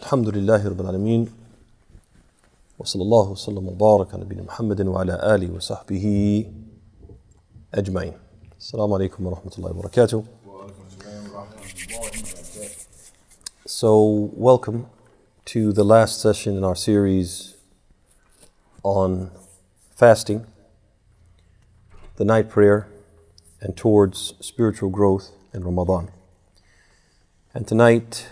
الحمد لله رب العالمين وصلى الله وسلم وبارك على نبينا محمد وعلى آله وصحبه أجمعين. السلام عليكم ورحمة الله وبركاته. So, welcome to the last session in our series on fasting, the night prayer, and towards spiritual growth in Ramadan. And tonight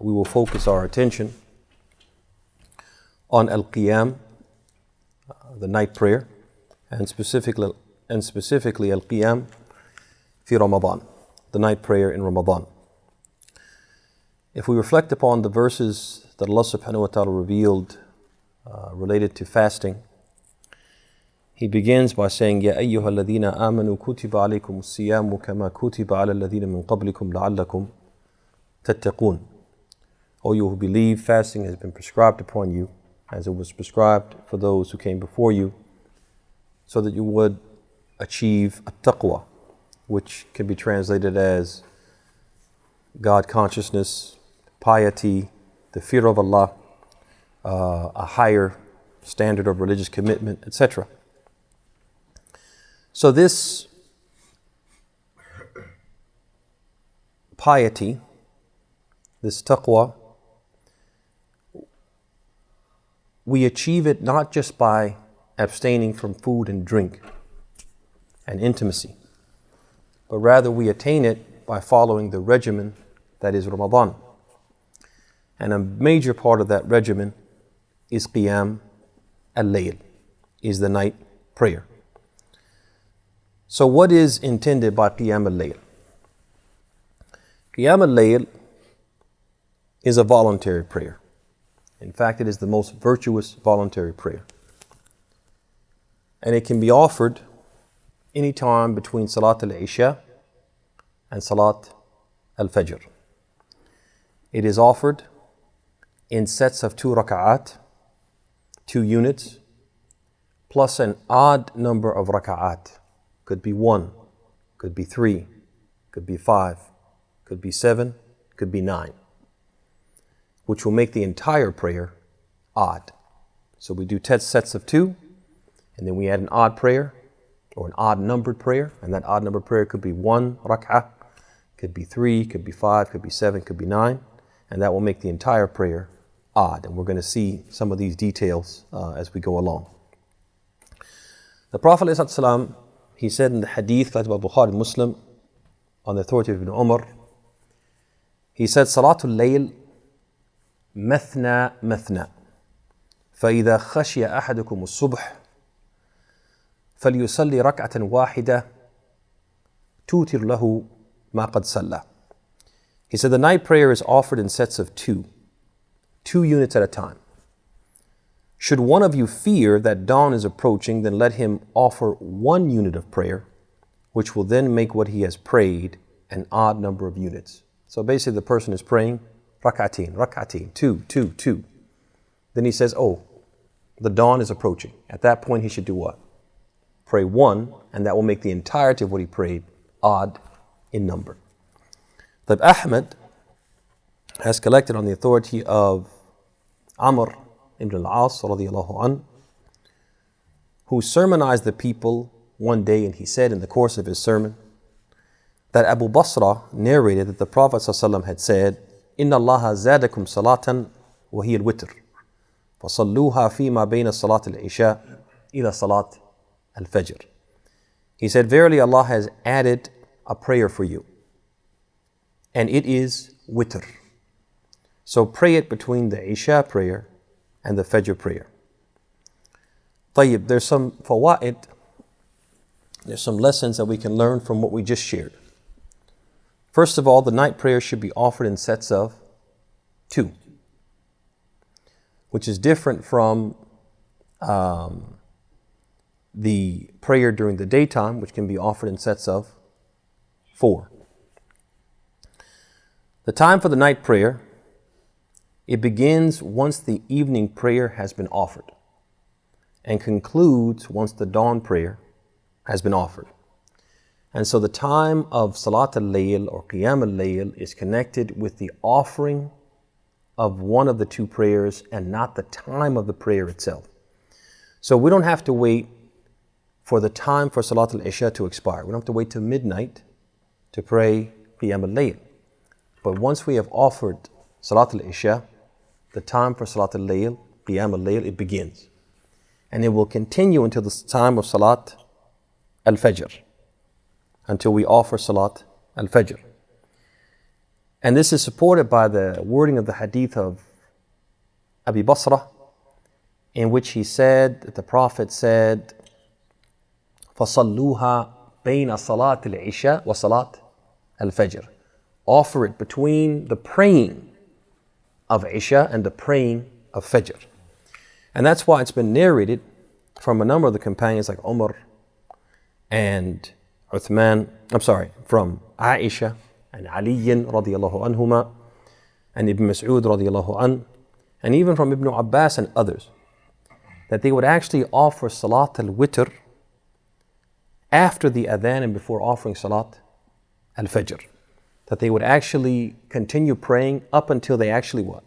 we will focus our attention on Al-Qiyam, the night prayer, and specifically Al-Qiyam fi Ramadan, the night prayer in Ramadan. If we reflect upon the verses that Allah subhanahu wa ta'ala revealed related to fasting, He begins by saying, يَا أَيُّهَا الَّذِينَ آمَنُوا كُتِبَ عَلَيْكُمُ الصِّيَامُ كَمَا كُتِبَ عَلَى الَّذِينَ مِنْ قَبْلِكُمْ لَعَلَّكُمْ تَتَّقُونَ. O you who believe, fasting has been prescribed upon you as it was prescribed for those who came before you, so that you would achieve at-taqwa, which can be translated as God consciousness, piety, the fear of Allah, a higher standard of religious commitment, etc. So this piety, this taqwa, we achieve it not just by abstaining from food and drink and intimacy, but rather we attain it by following the regimen that is Ramadan. And a major part of that regimen is Qiyam al-Layl, is the night prayer. So what is intended by Qiyam al-Layl? Qiyam al-Layl is a voluntary prayer. In fact, it is the most virtuous voluntary prayer. And it can be offered anytime between Salat al-Isha and Salat al-Fajr. It is offered in sets of 2 raka'at, 2 units, plus an odd number of raka'at. Could be 1, could be 3, could be 5, could be 7, could be 9, which will make the entire prayer odd. So we do sets of 2, and then we add an odd prayer, or an odd numbered prayer, and that odd numbered prayer could be 1 rak'ah, could be 3, could be 5, could be 7, could be 9, and that will make the entire prayer odd. And we're going to see some of these details as we go along. The Prophet ﷺ, he said in the hadith collected by Bukhari and Muslim on the authority of Ibn Umar, he said, Salatul Layl مثنى مثنى فإذا خشي أحدكم الصبح فليصلي ركعة واحدة توتر له ما قد صلى. He said the night prayer is offered in sets of 2 units at a time. Should one of you fear that dawn is approaching, then let him offer 1 unit of prayer, which will then make what he has prayed an odd number of units. So basically the person is praying rak'ateen, 2. Then he says, oh, the dawn is approaching. At that point he should do what? Pray 1, and that will make the entirety of what he prayed odd in number. But Ahmed has collected on the authority of Amr ibn al-As radiyallahu an, who sermonized the people one day, and he said in the course of his sermon that Abu Basra narrated that the Prophet ﷺ had said, إن الله زادكم صلاة وهي الوتر فصلوها فيما بين صلاة العشاء إلى صلاة الفجر. He said, verily Allah has added a prayer for you, and it is witr. So pray it between the Isha prayer and the Fajr prayer. طيب, there's some fawaid, there's some lessons that we can learn from what we just shared. First of all, the night prayer should be offered in sets of 2, which is different from the prayer during the daytime, which can be offered in sets of 4. The time for the night prayer, it begins once the evening prayer has been offered and concludes once the dawn prayer has been offered. And so the time of Salat al-Layl or Qiyam al-Layl is connected with the offering of one of the two prayers and not the time of the prayer itself. So we don't have to wait for the time for Salat al-Isha to expire. We don't have to wait till midnight to pray Qiyam al-Layl. But once we have offered Salat al-Isha, the time for Salat al-Layl, Qiyam al-Layl, it begins. And it will continue until the time of Salat al-Fajr, until we offer Salat al-Fajr. And this is supported by the wording of the hadith of Abi Basra, in which he said, that the Prophet said, فَصَلُّوهَا بَيْنَ صَلَاةِ الْعِشَاءِ وَصَلَاةِ الْفَجْرِ. Offer it between the praying of Isha and the praying of Fajr. And that's why it's been narrated from a number of the companions like Umar and Uthman, from Aisha and Ali radiallahu anhuma and Ibn Mas'ud radiallahu an, and even from Ibn Abbas and others, that they would actually offer Salat al-Witr after the adhan and before offering Salat al-Fajr. That they would actually continue praying up until they actually what?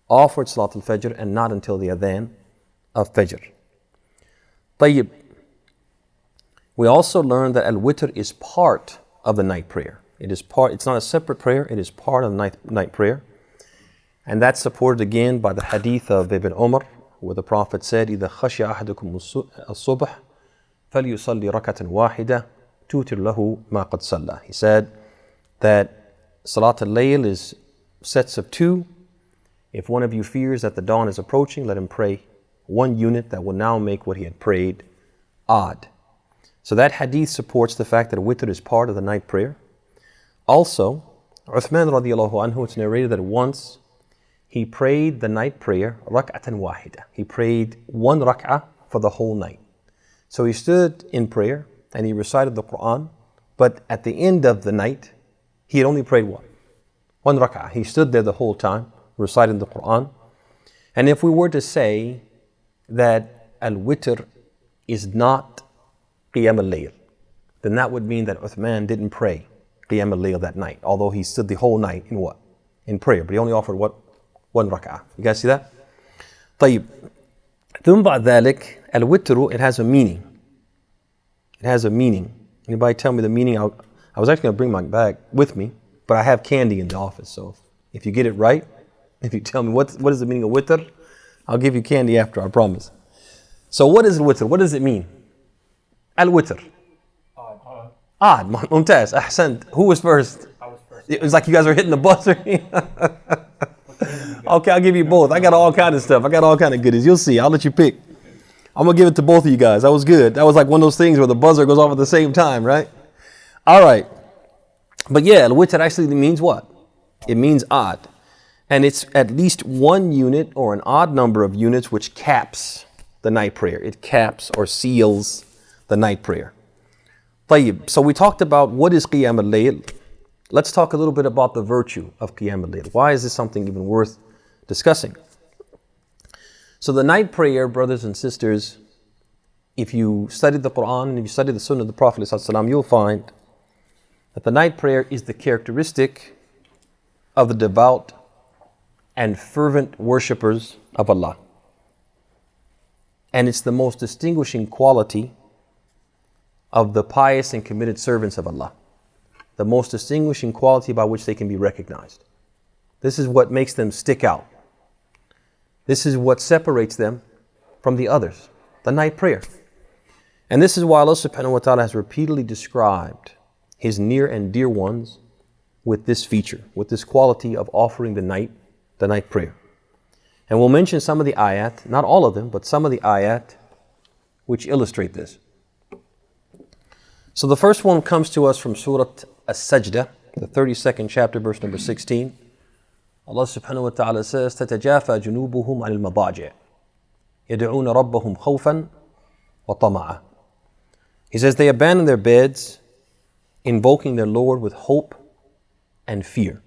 Offered Salat al-Fajr, and not until the adhan of Fajr. Tayyib. We also learned that al-Witr is part of the night prayer. It's not a separate prayer, it is part of the night prayer. And that's supported again by the hadith of Ibn Umar, where the Prophet said, إِذَا خَشِيَ أَحَدُكُمُ الصُّبْحِ فَلْيُصَلِّ رَكَةً وَاحِدَةً تُوتِرْ لَهُ مَا قَدْ صَلَّى. He said that Salat al-Layl is sets of two. If one of you fears that the dawn is approaching, let him pray one unit that will now make what he had prayed odd. So that hadith supports the fact that witr is part of the night prayer. Also, Uthman radiallahu anhu, it's narrated that once he prayed the night prayer rak'atan wahida. He prayed one rak'ah for the whole night. So he stood in prayer and he recited the Quran, but at the end of the night, he had only prayed one rak'ah. He stood there the whole time, reciting the Quran. And if we were to say that al-witr is not Qiyam al-Layl, then that would mean that Uthman didn't pray Qiyam al-Layl that night, although he stood the whole night in what? In prayer, but he only offered what? One rak'ah. You guys see that? طيب. ثم بعد ذلك al-witr, it has a meaning. It has a meaning. Anybody tell me the meaning? I was actually going to bring my bag with me, but I have candy in the office, so if you get it right, if you tell me what is the meaning of witr, I'll give you candy after, I promise. So what is al-witr? What does it mean? Al-witr. Odd. Mumtaz. Ahsant. Who was first? I was first. It was like you guys were hitting the buzzer. Okay, I'll give you both. I got all kind of stuff. I got all kind of goodies. You'll see. I'll let you pick. I'm going to give it to both of you guys. That was good. That was like one of those things where the buzzer goes off at the same time, right? All right. But yeah, al-witr actually means what? It means odd. And it's at least one unit or an odd number of units which caps the night prayer. It caps or seals the night prayer. طيب. So we talked about what is Qiyam al-Layl. Let's talk a little bit about the virtue of Qiyam al-Layl. Why is this something even worth discussing? So the night prayer, brothers and sisters, if you study the Quran and if you study the Sunnah of the Prophet ﷺ, you'll find that the night prayer is the characteristic of the devout and fervent worshippers of Allah. And it's the most distinguishing quality of the pious and committed servants of Allah. The most distinguishing quality by which they can be recognized. This is what makes them stick out. This is what separates them from the others, the night prayer. And this is why Allah subhanahu wa ta'ala has repeatedly described His near and dear ones with this feature, with this quality of offering the night prayer. And we'll mention some of the ayat, not all of them, but some of the ayat which illustrate this. So the first one comes to us from Surah as-Sajdah, the 32nd chapter, verse number 16. Allah subhanahu wa ta'ala says, تَتَجَافَى جُنُوبُهُمْ عَنِ الْمَضَاجِعِ يَدْعُونَ رَبَّهُمْ خَوْفًا وَطَمَعًا. He says they abandon their beds, invoking their Lord with hope and fear.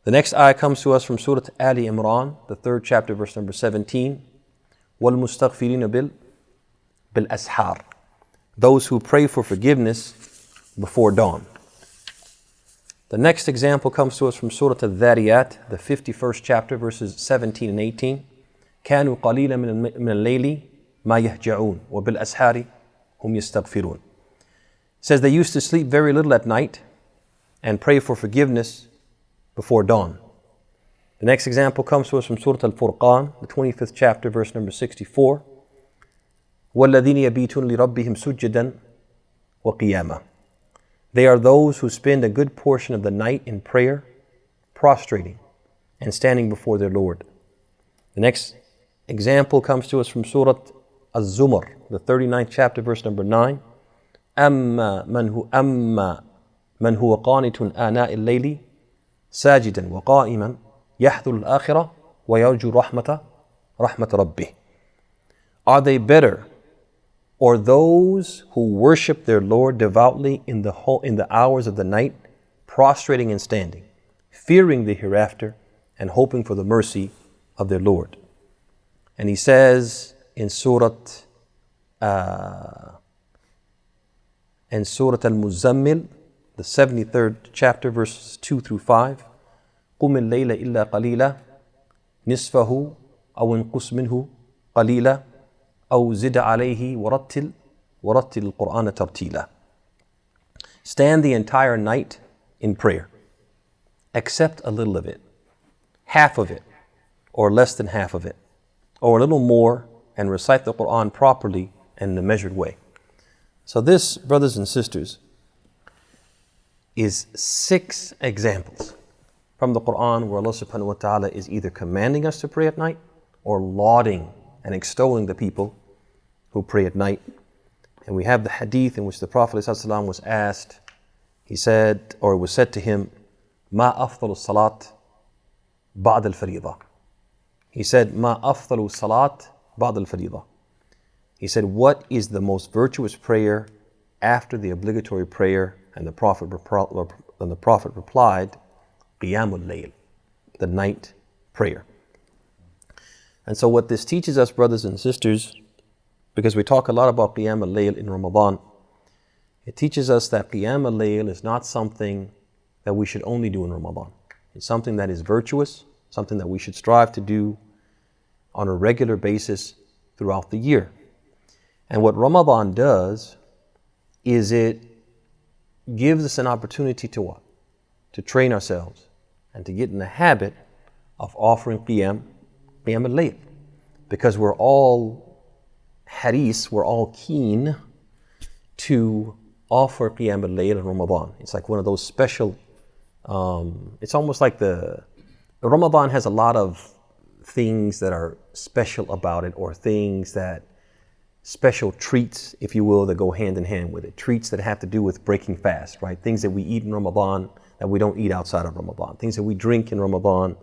The next ayah comes to us from Surah Ali Imran, the 3rd chapter, verse number 17. وَالْمُسْتَغْفِرِينَ بِالْأَسْحَارِ. Those who pray for forgiveness before dawn. The next example comes to us from Surah Al-Dhariyat, the 51st chapter, verses 17 and 18. كانوا قليلا من الليل ما يهجعون وبالأسحار هم يستغفرون. It says they used to sleep very little at night and pray for forgiveness before dawn. The next example comes to us from Surah Al-Furqan, the 25th chapter, verse number 64. وَالَّذِينَ يَبِيتُونَ لِرَبِّهِمْ سُجَّدًا وَقِيَامًا. They are those who spend a good portion of the night in prayer, prostrating, and standing before their Lord. The next example comes to us from Surah Az-Zumar, the 39th chapter, verse number 9. أَمَّا مَنْ هُوَ قَانِتٌ آنَاءِ اللَّيْلِ سَاجِدًا وَقَائِمًا يَحْذُرُ الْآخِرَةَ وَيَرْجُو رَحْمَةَ رَبِّهِ. Are they better, or those who worship their Lord devoutly in the hours of the night, prostrating and standing, fearing the hereafter and hoping for the mercy of their Lord? And he says in Surah Al-Muzammil, the 73rd chapter, verses 2 through 5, قُمِ اللَّيْلَ إِلَّا قَلِيلًا نِصْفَهُ أَوْ انْقُصْ مِنْهُ قَلِيلًا أو زد عليه ورتل القرآن ترتيلا. Stand the entire night in prayer, accept a little of it, half of it, or less than half of it, or a little more, and recite the Quran properly and in a measured way. So this, brothers and sisters, is 6 examples from the Quran where Allah subhanahu wa ta'ala is either commanding us to pray at night or lauding and extolling the people who pray at night. And we have the hadith in which the Prophet ﷺ was asked, he said, or it was said to him, ما أفضل الصلاة بعد الفريضة. He said, ما أفضل الصلاة بعد الفريضة. He said, what is the most virtuous prayer after the obligatory prayer? And the Prophet replied, قيام الليل, the night prayer. And so what this teaches us, brothers and sisters, because we talk a lot about Qiyam al-Layl in Ramadan, it teaches us that Qiyam al-Layl is not something that we should only do in Ramadan. It's something that is virtuous, something that we should strive to do on a regular basis throughout the year. And what Ramadan does is it gives us an opportunity to what? To train ourselves and to get in the habit of offering Qiyam al-Layl. Because we're all haris, we're all keen to offer Qiyam al-Layl in Ramadan. It's like one of those special, it's almost like the Ramadan has a lot of things that are special about it, or things that, special treats, if you will, that go hand in hand with it. Treats that have to do with breaking fast, right? Things that we eat in Ramadan that we don't eat outside of Ramadan. Things that we drink in Ramadan.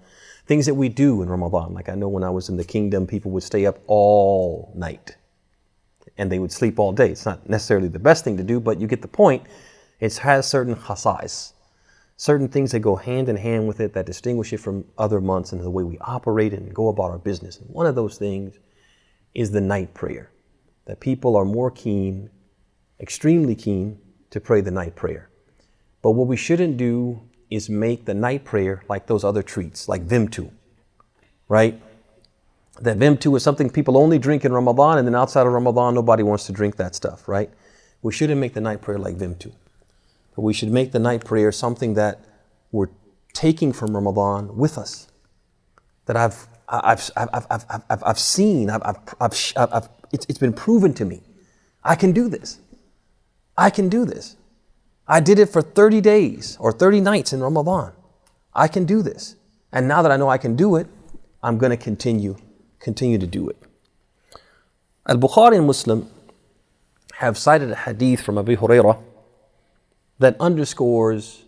Things that we do in Ramadan. Like I know when I was in the kingdom, people would stay up all night and they would sleep all day. It's not necessarily the best thing to do, but you get the point. It has certain khasais, certain things that go hand in hand with it that distinguish it from other months and the way we operate and go about our business. And one of those things is the night prayer. That people are more keen, extremely keen, to pray the night prayer. But what we shouldn't do is make the night prayer like those other treats, like Vimtu, right? That Vimtu is something people only drink in Ramadan, and then outside of Ramadan, nobody wants to drink that stuff, right? We shouldn't make the night prayer like Vimtu. But we should make the night prayer something that we're taking from Ramadan with us. That I've seen, it's been proven to me. I can do this. I can do this. I did it for 30 days or 30 nights in Ramadan. I can do this. And now that I know I can do it, I'm going to continue to do it. Al-Bukhari and Muslim have cited a hadith from Abu Hurairah that underscores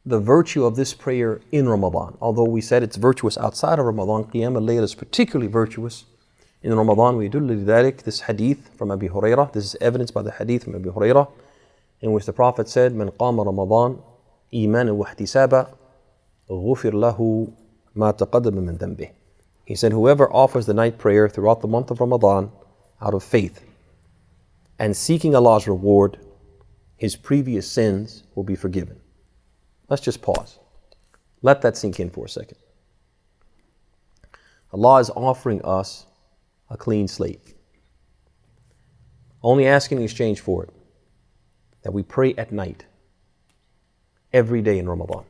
the virtue of this prayer in Ramadan. Although we said it's virtuous outside of Ramadan, Qiyam al-Layl is particularly virtuous in Ramadan. ويدل لذلك, this hadith from Abu Hurairah, this is evidenced by the hadith from Abu Hurairah, in which the Prophet said, من قام رمضان إيمانا واحتسابا غفر له ما تقدم من ذنبه. He said, whoever offers the night prayer throughout the month of Ramadan out of faith and seeking Allah's reward, his previous sins will be forgiven. Let's just pause. Let that sink in for a second. Allah is offering us a clean slate. Only asking in exchange for it that we pray at night every day in Ramadan.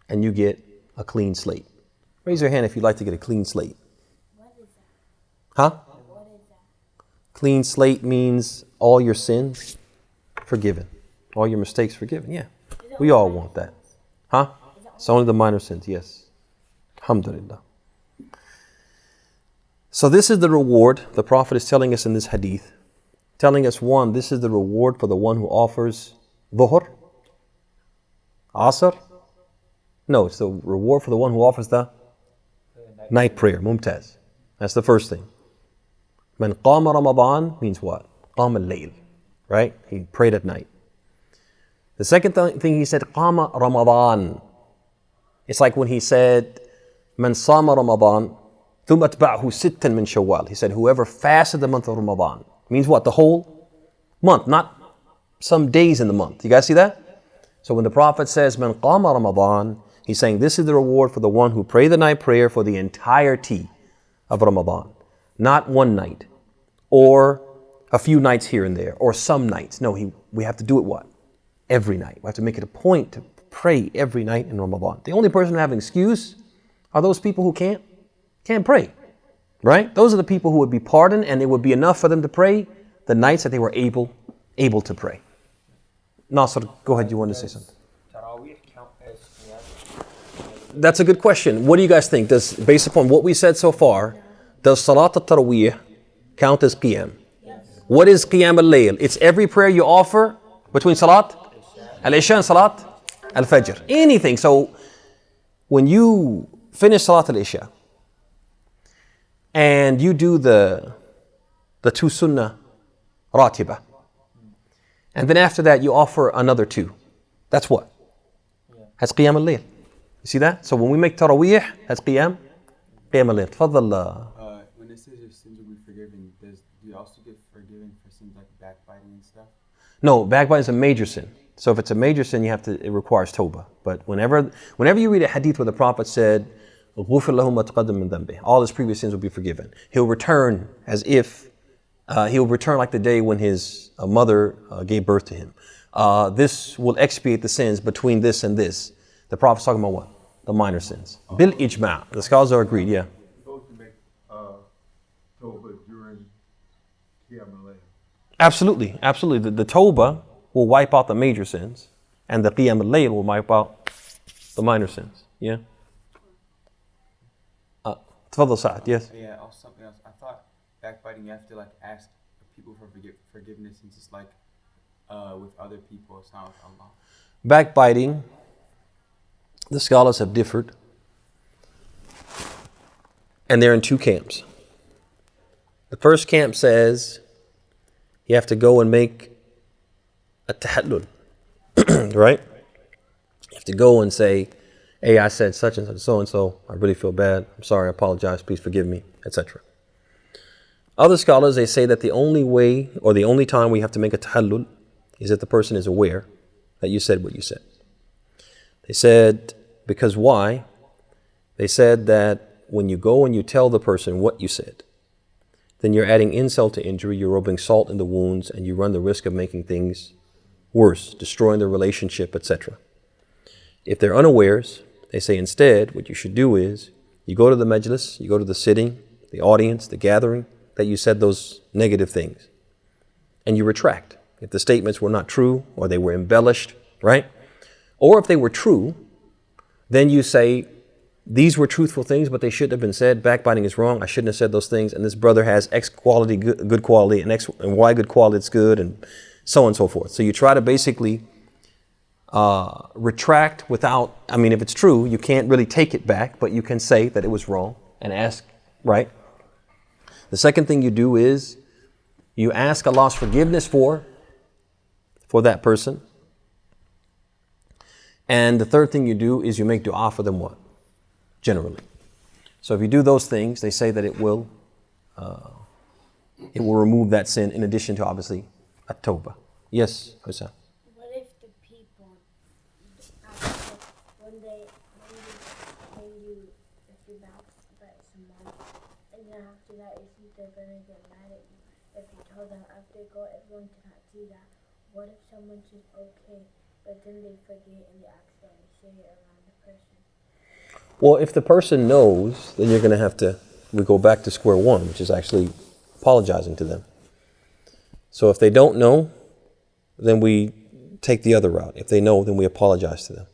And you get a clean slate. Raise your hand if you'd like to get a clean slate. What is that? Huh? What is that? Clean slate means all your sins forgiven. All your mistakes forgiven. Yeah. We all want that. Huh? It's only the minor sins, yes. Alhamdulillah. So this is the reward the Prophet is telling us in this hadith. Telling us, one, this is the reward for the one who offers dhuhr, asr. No, it's the reward for the one who offers the night prayer, mumtaz. That's the first thing. Man qama Ramadan means what? Qama al-layl, right? He prayed at night. The second thing he said, qama Ramadan. It's like when he said, Man sama Ramadan, ثم أتبعه ستا من شوال. He said, whoever fasted the month of Ramadan. Means what? The whole month, not some days in the month. You guys see that? So when the Prophet says, Man qama Ramadan, he's saying this is the reward for the one who prayed the night prayer for the entirety of Ramadan. Not one night, or a few nights here and there, or some nights. No, we have to do it what? Every night. We have to make it a point to pray every night in Ramadan. The only person who have an excuse are those people who can't pray. Right? Those are the people who would be pardoned, and it would be enough for them to pray the nights that they were able to pray. Nasr, go ahead, you want to say something? That's a good question. What do you guys think? Based upon what we said so far, does Salat al-Tarawih count as Qiyam? Yes. What is Qiyam al-Layl? It's every prayer you offer between Salat al-Isha and Salat al-Fajr. Anything. So when you finish Salat al-Isha, and you do the two sunnah ratiba. And then after that you offer another two. That's what? That's qiyam al-layl. You see that? So when we make taraweeh, that's qiyam al-layl. Tfaddal. When it says your sins will be forgiven, do you also get forgiven for sins like backbiting and stuff? No, backbiting is a major sin. So if it's a major sin, it requires tawbah. But whenever you read a hadith where the Prophet said, all his previous sins will be forgiven. He'll return as if he'll return like the day when his mother gave birth to him. This will expiate the sins between this and this. The Prophet's talking about what? The minor sins. Bil ijma'. The scholars are agreed, yeah. Supposed to make tawbah during Qiyam al-Layl. Absolutely. The tawbah will wipe out the major sins, and the Qiyam al-Layl will wipe out the minor sins. Yeah. Tfaddal Sa'ad, yes. Yeah, also something else. I thought backbiting you have to like ask people for forgiveness, and just like with other people, it's not with Allah. Backbiting, the scholars have differed, and they're in two camps. The first camp says you have to go and make a tahallul, right? You have to go and say, hey, I said such and such, so and so. I really feel bad. I'm sorry. I apologize. Please forgive me, etc. Other scholars, they say that the only way or the only time we have to make a tahallul is if the person is aware that you said what you said. They said, because why? They said that when you go and you tell the person what you said, then you're adding insult to injury, you're rubbing salt in the wounds, and you run the risk of making things worse, destroying the relationship, etc. If they're unawares, they say instead, what you should do is, you go to the majlis, you go to the sitting, the audience, the gathering, that you said those negative things. And you retract. If the statements were not true, or they were embellished, right? Or if they were true, then you say, these were truthful things, but they shouldn't have been said. Backbiting is wrong. I shouldn't have said those things. And this brother has X quality, good quality, and X and Y good quality, it's good, and so on and so forth. So you try to basically retract without, if it's true, you can't really take it back, but you can say that it was wrong and ask, right? The second thing you do is you ask Allah's forgiveness for that person. And the third thing you do is you make dua for them what? Generally. So if you do those things, they say that it will remove that sin in addition to obviously at-tawbah. Yes, Hussein. What if the people twice a month. And then after that, you think they're gonna get mad at you if you told them after you go, everyone cannot see that. What if someone says okay, but then they forget and they accidentally say it around the person? Well, if the person knows, then you're going to have to, we go back to square one, which is actually apologizing to them. So if they don't know, then we take the other route. If they know, then we apologize to them.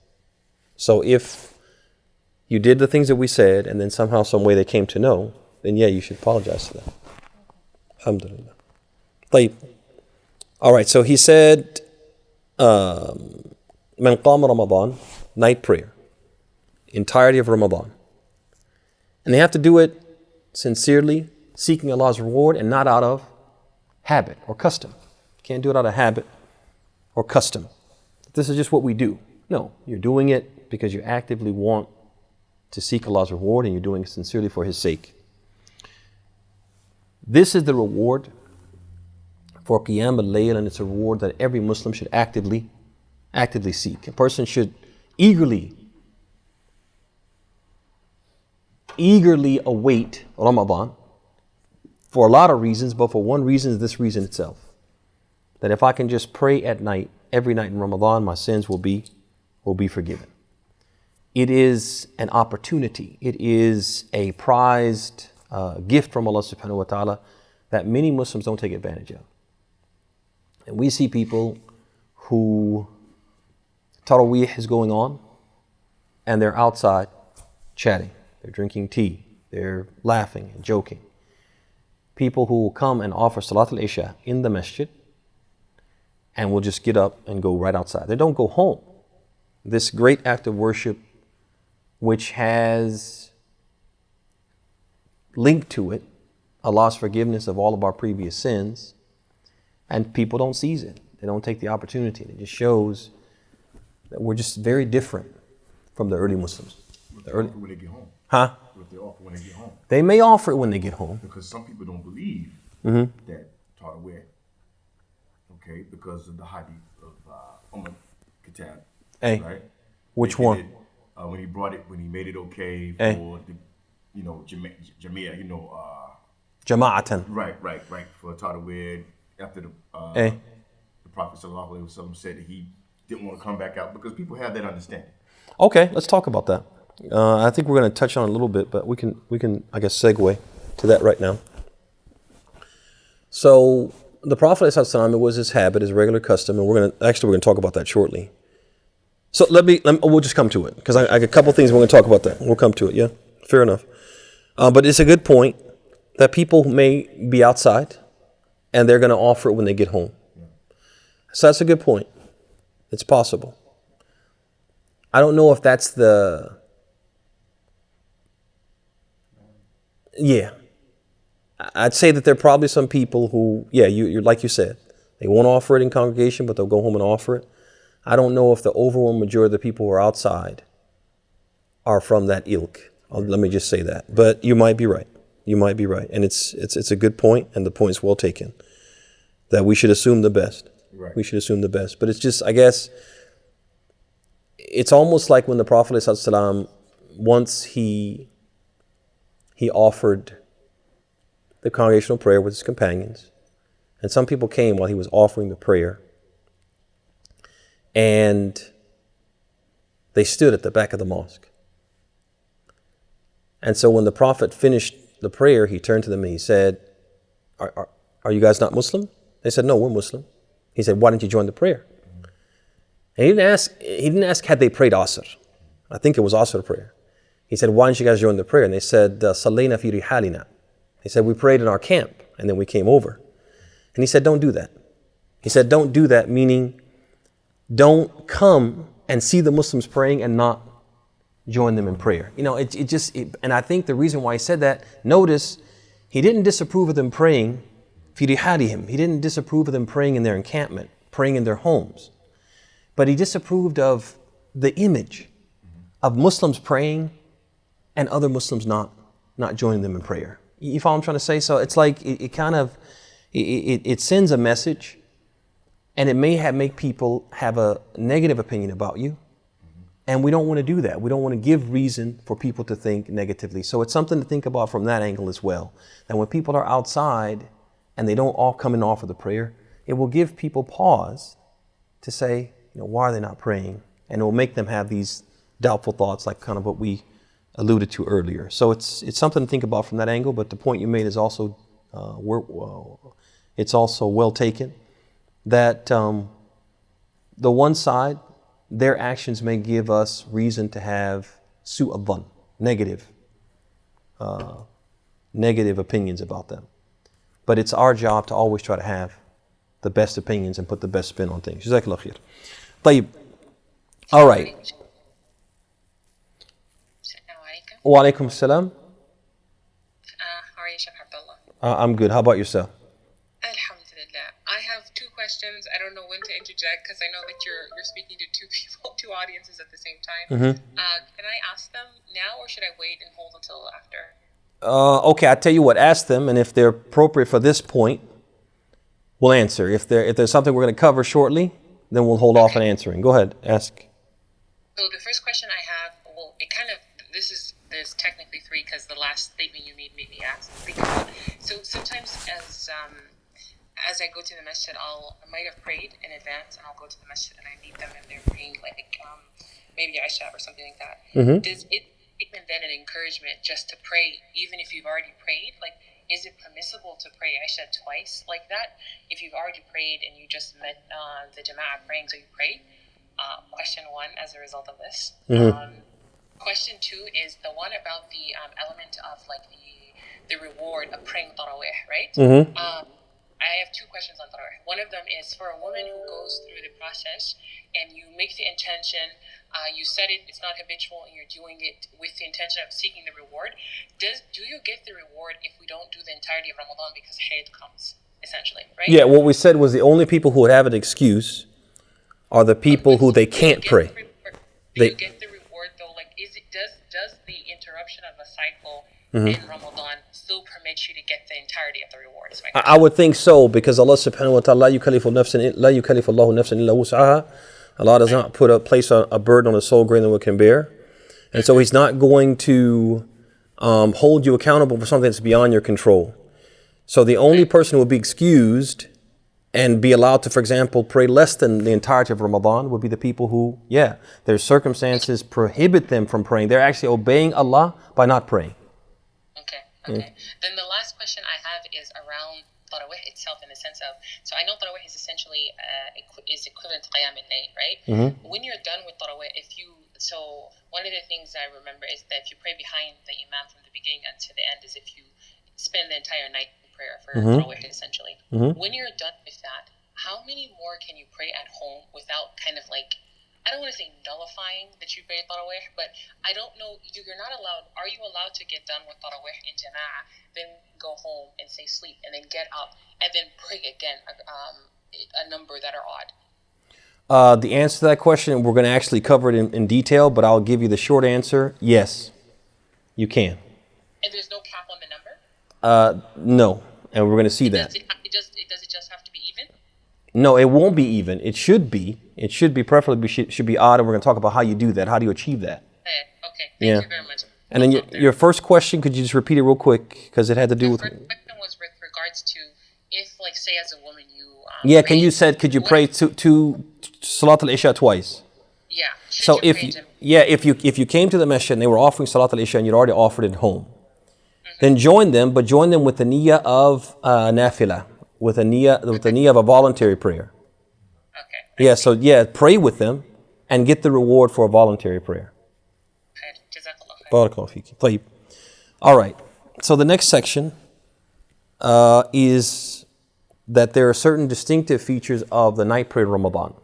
So if you did the things that we said and then somehow, some way they came to know, then yeah, you should apologize to them. Alhamdulillah. طيب. All right, so he said, من قام Ramadan, night prayer, entirety of Ramadan. And they have to do it sincerely, seeking Allah's reward and not out of habit or custom. You can't do it out of habit or custom. This is just what we do. No, you're doing it because you actively want to seek Allah's reward and you're doing it sincerely for His sake. This is the reward for Qiyam al-Layl, and it's a reward that every Muslim should actively seek. A person should eagerly await Ramadan for a lot of reasons, but for one reason is this reason itself. That if I can just pray at night, every night in Ramadan, my sins will be forgiven. It is an opportunity. It is a prized gift from Allah subhanahu wa ta'ala that many Muslims don't take advantage of. And we see people who Taraweeh is going on and they're outside chatting. They're drinking tea. They're laughing and joking. People who will come and offer Salat al-Isha in the masjid and will just get up and go right outside. They don't go home. This great act of worship, which has linked to it Allah's forgiveness of all of our previous sins, and people don't seize it. They don't take the opportunity. It just shows that we're just very different from the early Muslims. When they get home. Huh? What they offer when they get home. They may offer it when they get home. Because some people don't believe Mm-hmm. that Taraweeh, okay, because of the hadith of Kitab, Hey, right? which They did one? it, when he made it okay for Hey. the, Jamia, Jama'atan. right, for Taraweeh after Hey. the Prophet sallallahu alaihi wasallam said that he didn't want to come back out because people have that understanding. Okay, let's talk about that. I think we're going to touch on it a little bit, but we can I guess segue to that right now. So the Prophet ﷺ, it was his habit, his regular custom, and we're going to talk about that shortly. So we'll just come to it because I got a couple things we're going to talk about that. We'll come to it. Yeah, fair enough. But it's a good point that people may be outside and they're going to offer it when they get home. So that's a good point. It's possible. I don't know if that's I'd say that there are probably some people who, you're like you said, they won't offer it in congregation, but they'll go home and offer it. I don't know if the overwhelming majority of the people who are outside are from that ilk. Let me just say that. But you might be right. You might be right. And it's a good point, and the point's well taken. That we should assume the best. Right. We should assume the best. But it's just, I guess, it's almost like when the Prophet ﷺ, once he offered the congregational prayer with his companions, and some people came while he was offering the prayer, and they stood at the back of the mosque. And so when the Prophet finished the prayer, he turned to them and he said, are you guys not Muslim? They said, no, we're Muslim. He said, why didn't you join the prayer? And he didn't ask had they prayed Asr. I think it was Asr prayer. He said, why didn't you guys join the prayer? And they said, Sallayna fi rihalina. He said, we prayed in our camp and then we came over. And he said, don't do that. He said, don't do that, meaning don't come and see the Muslims praying and not join them in prayer. And I think the reason why he said that, notice, he didn't disapprove of them praying fi rihalihim. He didn't disapprove of them praying in their encampment, praying in their homes. But he disapproved of the image of Muslims praying and other Muslims not joining them in prayer. You follow what I'm trying to say? So it's like it sends a message, and it may make people have a negative opinion about you. And we don't want to do that. We don't want to give reason for people to think negatively. So it's something to think about from that angle as well. That when people are outside and they don't all come and offer the prayer, it will give people pause to say, why are they not praying? And it will make them have these doubtful thoughts, like kind of what we alluded to earlier. So it's something to think about from that angle. But the point you made is also it's also well taken. That the one side, their actions may give us reason to have su'adhan, negative opinions about them. But it's our job to always try to have the best opinions and put the best spin on things. Jazakallah khair. طيب. All right. Wa alaikum salam. How are you, Sheikh Abdullah? I'm good. How about yourself? Alhamdulillah. I have two questions. I don't know when to interject because I know that you're speaking to two audiences at the same time. Can I ask them now or should I wait and hold until after? Okay, I tell you what. Ask them, and if they're appropriate for this point, we'll answer. If there's something we're going to cover shortly, then we'll hold off on answering. Go ahead, ask. So the first question I have, there's technically three because the last statement you made me ask. So sometimes as I go to the masjid, I might have prayed in advance and I'll go to the masjid and I meet them and they're praying like maybe Isha or something like that. Does it even then an encouragement just to pray even if you've already prayed? Like, is it permissible to pray Isha twice like that if you've already prayed and you just met the jama'ah praying, so you pray? Question one as a result of this. Question two is the one about the element of like the reward of praying tarawih, right? I have two questions on tarawih. One of them is for a woman who goes through the process and you make the intention, you said it's not habitual and you're doing it with the intention of seeking the reward. Do you get the reward if we don't do the entirety of Ramadan because Hayd comes, essentially, right? Yeah, what we said was the only people who would have an excuse are the people who they can't pray. Do you get the reward though? Like, does the interruption of a cycle in Ramadan still permit you to get the entirety of the reward? I would think so, because Allah subhanahu wa ta'ala la yukallifu Allahu nafsan illa wus'aha. Allah does not place a burden on a soul greater than what it can bear. And so He's not going to hold you accountable for something that's beyond your control. So the only person who will be excused and be allowed to, for example, pray less than the entirety of Ramadan would be the people who, their circumstances prohibit them from praying. They're actually obeying Allah by not praying. Okay. Then the last question I have is around tarawih itself, in the sense of, so I know tarawih is essentially is equivalent to qiyam al-layl, right? When you're done with tarawih, so one of the things I remember is that if you pray behind the imam from the beginning until the end, is if you spend the entire night in prayer for tarawih, essentially. When you're done with that, how many more can you pray at home without kind of like, I don't want to say nullifying that you prayed tarawih, but I don't know, you're not allowed, are you allowed to get done with tarawih in jama'ah, then go home and say sleep, and then get up, and then pray again a number that are odd? The answer to that question, we're going to actually cover it in detail, but I'll give you the short answer. Yes, you can. And there's no cap on the number? No, and we're going to see that. Does it just have to be even? No, it won't be even. It should be. It should be preferably should be odd, and we're going to talk about how you do that. How do you achieve that? Okay. Thank you very much. And then your first question, could you just repeat it real quick, because it had to do with. The first question was with regards to if, like, say, as a woman, you. Could you pray two Salat al-Isha twice? Yeah. So if you came to the masjid and they were offering Salat al-Isha and you'd already offered it home, then join them, but join them with the niyyah of nafila, with the niyyah of a voluntary prayer. Okay. Pray with them and get the reward for a voluntary prayer. Barakallahu feeki. Tayyib. All right. So the next section is that there are certain distinctive features of the night prayer of Ramadan.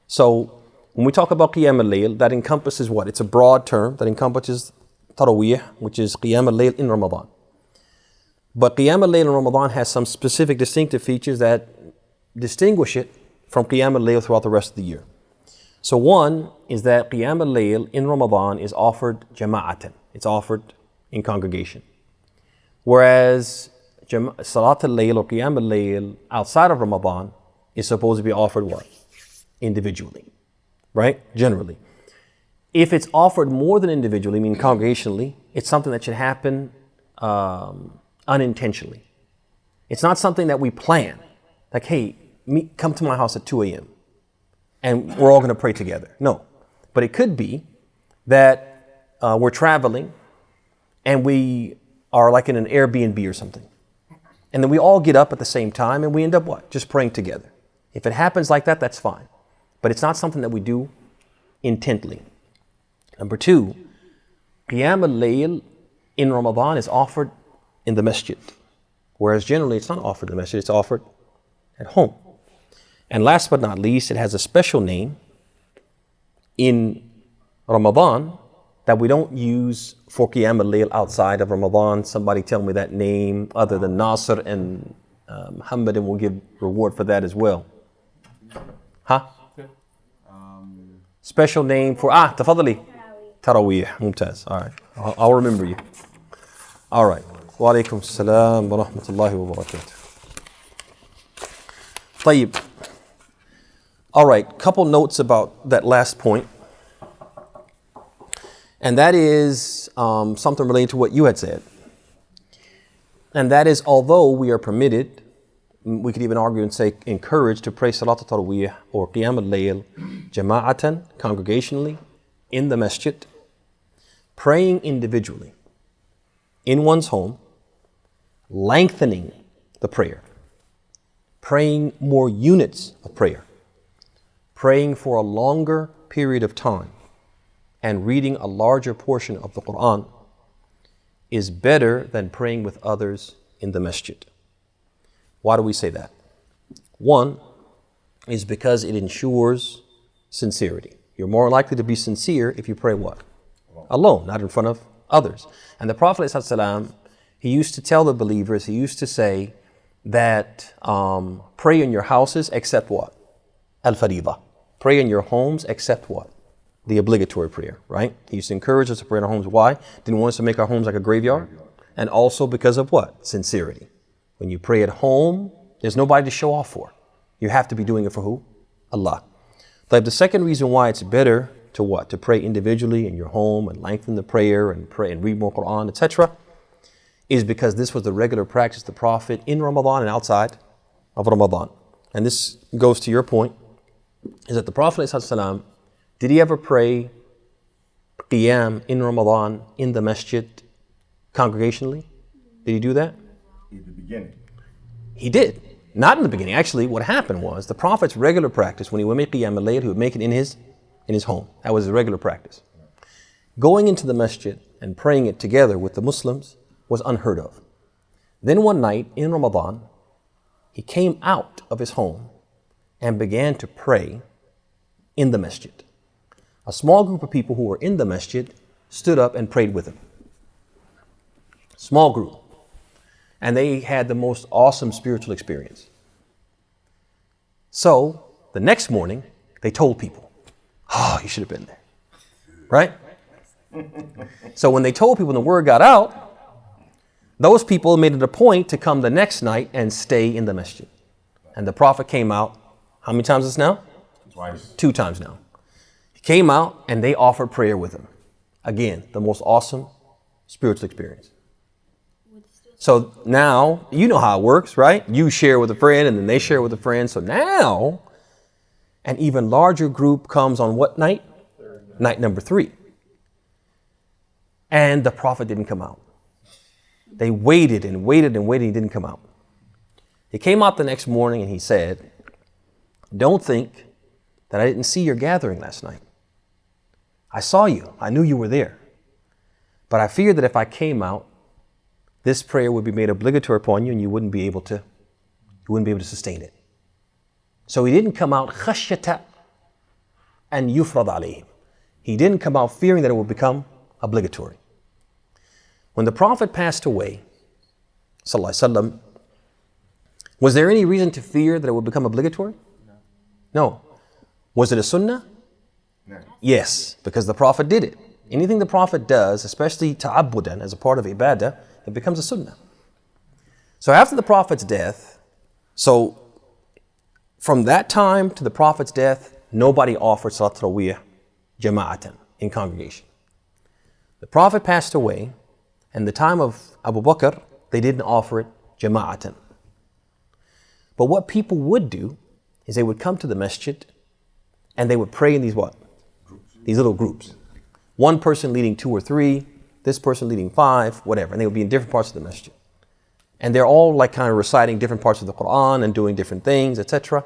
So when we talk about Qiyam al-Layl, that encompasses what? It's a broad term that encompasses Tarawih, which is Qiyam al-Layl in Ramadan. But Qiyam al-Layl in Ramadan has some specific distinctive features that distinguish it from Qiyam al-Layl throughout the rest of the year. So one is that Qiyam al-Layl in Ramadan is offered jama'atan. It's offered in congregation. Whereas Salat al-Layl or Qiyam al-Layl outside of Ramadan is supposed to be offered what? Individually. Right? Generally. If it's offered more than individually, meaning congregationally, it's something that should happen unintentionally. It's not something that we plan. Like, hey, come to my house at 2 a.m. and we're all going to pray together. No. But it could be that we're traveling and we are like in an Airbnb or something. And then we all get up at the same time and we end up what? Just praying together. If it happens like that, that's fine. But it's not something that we do intently. Number 2, Qiyam al-Layl in Ramadan is offered in the masjid. Whereas generally it's not offered in the masjid, it's offered at home. And last but not least, it has a special name in Ramadan that we don't use for Qiyam al-Layl outside of Ramadan. Somebody tell me that name other than Nasr and Muhammad, and we'll give reward for that as well. Huh? Special name for, tafadali. Taraweeh. Mumtaz. All right. I'll remember you. All right. Wa alaikum salam wa rahmatullahi wa barakatuh. Tayyib. All right. Couple notes about that last point. And that is something related to what you had said. And that is, although we are permitted, we could even argue and say encouraged to pray Salat al-Taraweeh or Qiyam al-Layl jama'atan, congregationally, in the masjid, praying individually in one's home, lengthening the prayer, praying more units of prayer, praying for a longer period of time, and reading a larger portion of the Quran is better than praying with others in the masjid. Why do we say that? One is because it ensures sincerity. You're more likely to be sincere if you pray what? Alone, not in front of others. And the Prophet ﷺ, he used to tell the believers, he used to say that pray in your houses except what? Al-Faridah. Pray in your homes except what? The obligatory prayer, right? He used to encourage us to pray in our homes. Why? Didn't want us to make our homes like a graveyard. And also because of what? Sincerity. When you pray at home, there's nobody to show off for. You have to be doing it for who? Allah. But the second reason why it's better to what? To pray individually in your home and lengthen the prayer and pray and read more Quran, etc. is because this was the regular practice of the Prophet in Ramadan and outside of Ramadan. And this goes to your point, is that the Prophet ﷺ, did he ever pray Qiyam in Ramadan in the masjid congregationally? Did he do that? In the beginning. He did. Not in the beginning. Actually, what happened was the Prophet's regular practice, when he would make Qiyam al-Layl, he would make it in his home. That was his regular practice. Going into the masjid and praying it together with the Muslims was unheard of. Then one night in Ramadan, he came out of his home and began to pray in the masjid. A small group of people who were in the masjid stood up and prayed with him. Small group. And they had the most awesome spiritual experience. So the next morning, they told people, oh, you should have been there. Right? So when they told people and the word got out, those people made it a point to come the next night and stay in the masjid. And the Prophet came out, how many times is this now? Twice. 2 times now. He came out and they offered prayer with him. Again, the most awesome spiritual experience. So now, you know how it works, right? You share with a friend and then they share with a friend. So now, an even larger group comes on what night? Night number 3. And the Prophet didn't come out. They waited and waited and waited. He didn't come out. He came out the next morning and he said, don't think that I didn't see your gathering last night. I saw you. I knew you were there. But I feared that if I came out, this prayer would be made obligatory upon you and you wouldn't be able to sustain it. So he didn't come out khashyata and yufrad alayhim. He didn't come out fearing that it would become obligatory. When the Prophet passed away, sallallahu alaihi wasallam, was there any reason to fear that it would become obligatory? No. Was it a sunnah? No. Yes, because the Prophet did it. Anything the Prophet does, especially ta'abbudan, as a part of ibadah, it becomes a sunnah. So after the Prophet's death, so from that time to the Prophet's death, nobody offered Salat Tarawih jama'atan. in congregation. The Prophet passed away, and the time of Abu Bakr, they didn't offer it jama'atan. But what people would do is they would come to the masjid and they would pray in these what? These little groups. One person leading 2 or 3, this person leading 5, whatever. And they would be in different parts of the masjid. And they're all like kind of reciting different parts of the Quran and doing different things, etc.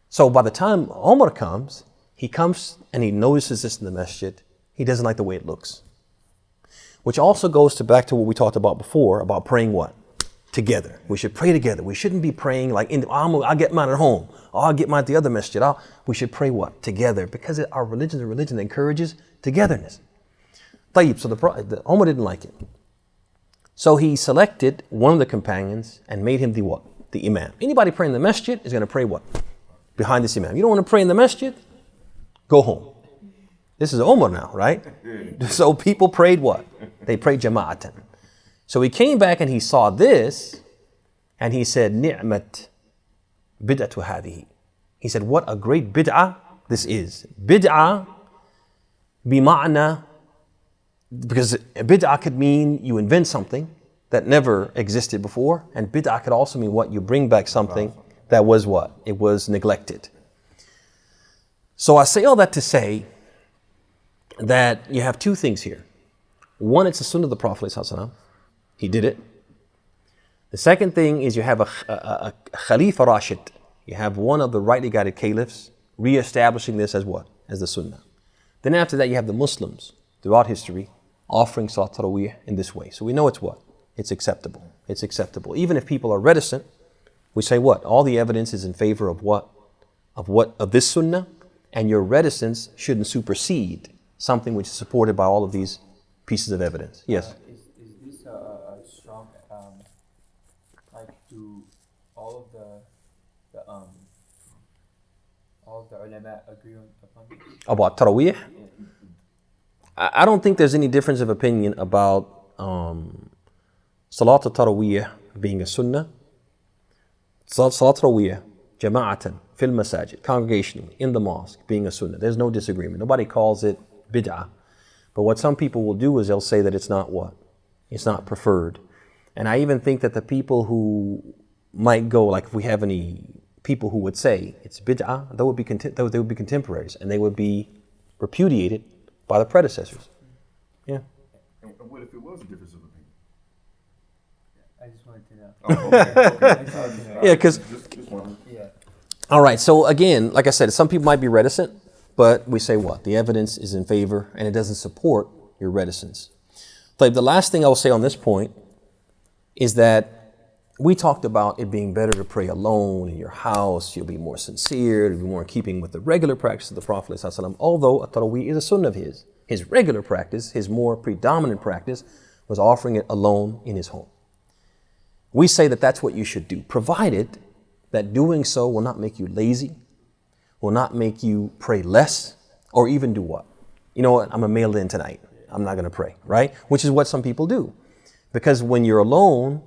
So by the time Umar comes, he comes and he notices this in the masjid. He doesn't like the way it looks. Which also goes back to what we talked about before, about praying what? Together. We should pray together. We shouldn't be praying like, I'll get mine at home. Or I'll get mine at the other masjid. We should pray what? Together. Because our religion is a religion that encourages togetherness. Tayyib, so the Umar didn't like it. So he selected one of the companions and made him the what? The imam. Anybody praying in the masjid is going to pray what? Behind this imam. You don't want to pray in the masjid? Go home. This is Umar now, right? So people prayed what? They prayed jama'atan. So he came back and he saw this and he said, Ni'mat bid'atu hadihi. He said, what a great bid'ah this is. Bid'ah bima'na, because bid'ah could mean you invent something that never existed before, and bid'ah could also mean what? You bring back something that was what? It was neglected. So I say all that to say that you have 2 things here. One, it's the sunnah of the Prophet ﷺ. He did it. The second thing is you have a Khalifa Rashid. You have one of the rightly guided caliphs re-establishing this as what? As the sunnah. Then after that you have the Muslims throughout history offering Salat Taraweeh in this way. So we know it's what? It's acceptable. It's acceptable. Even if people are reticent, we say what? All the evidence is in favor of what? Of this sunnah, and your reticence shouldn't supersede something which is supported by all of these pieces of evidence. Yes? Is this a strong, like, do all of the ulama agree upon this? About Taraweeh? I don't think there's any difference of opinion about Salat al-Taraweeh being a sunnah. Salat al-Taraweeh, jama'atan, fil masajid, congregationally, in the mosque, being a sunnah. There's no disagreement. Nobody calls it bid'ah. But what some people will do is they'll say that it's not what? It's not preferred. And I even think that the people who might go, like if we have any people who would say it's bid'ah, they would be contemporaries and they would be repudiated by the predecessors. Yeah. And what if it was a difference of opinion? I just wanted to know. Okay. Yeah, because... Yeah. All right, so again, like I said, some people might be reticent, but we say what? The evidence is in favor and it doesn't support your reticence. But the last thing I will say on this point is that we talked about it being better to pray alone in your house. You'll be more sincere, you'll be more in keeping with the regular practice of the Prophet ﷺ. Although at-Taraweeh is a sunnah of his. His regular practice, his more predominant practice, was offering it alone in his home. We say that that's what you should do, provided that doing so will not make you lazy, will not make you pray less, or even do what? You know what, I'm going to mail in tonight. I'm not going to pray, right? Which is what some people do. Because when you're alone,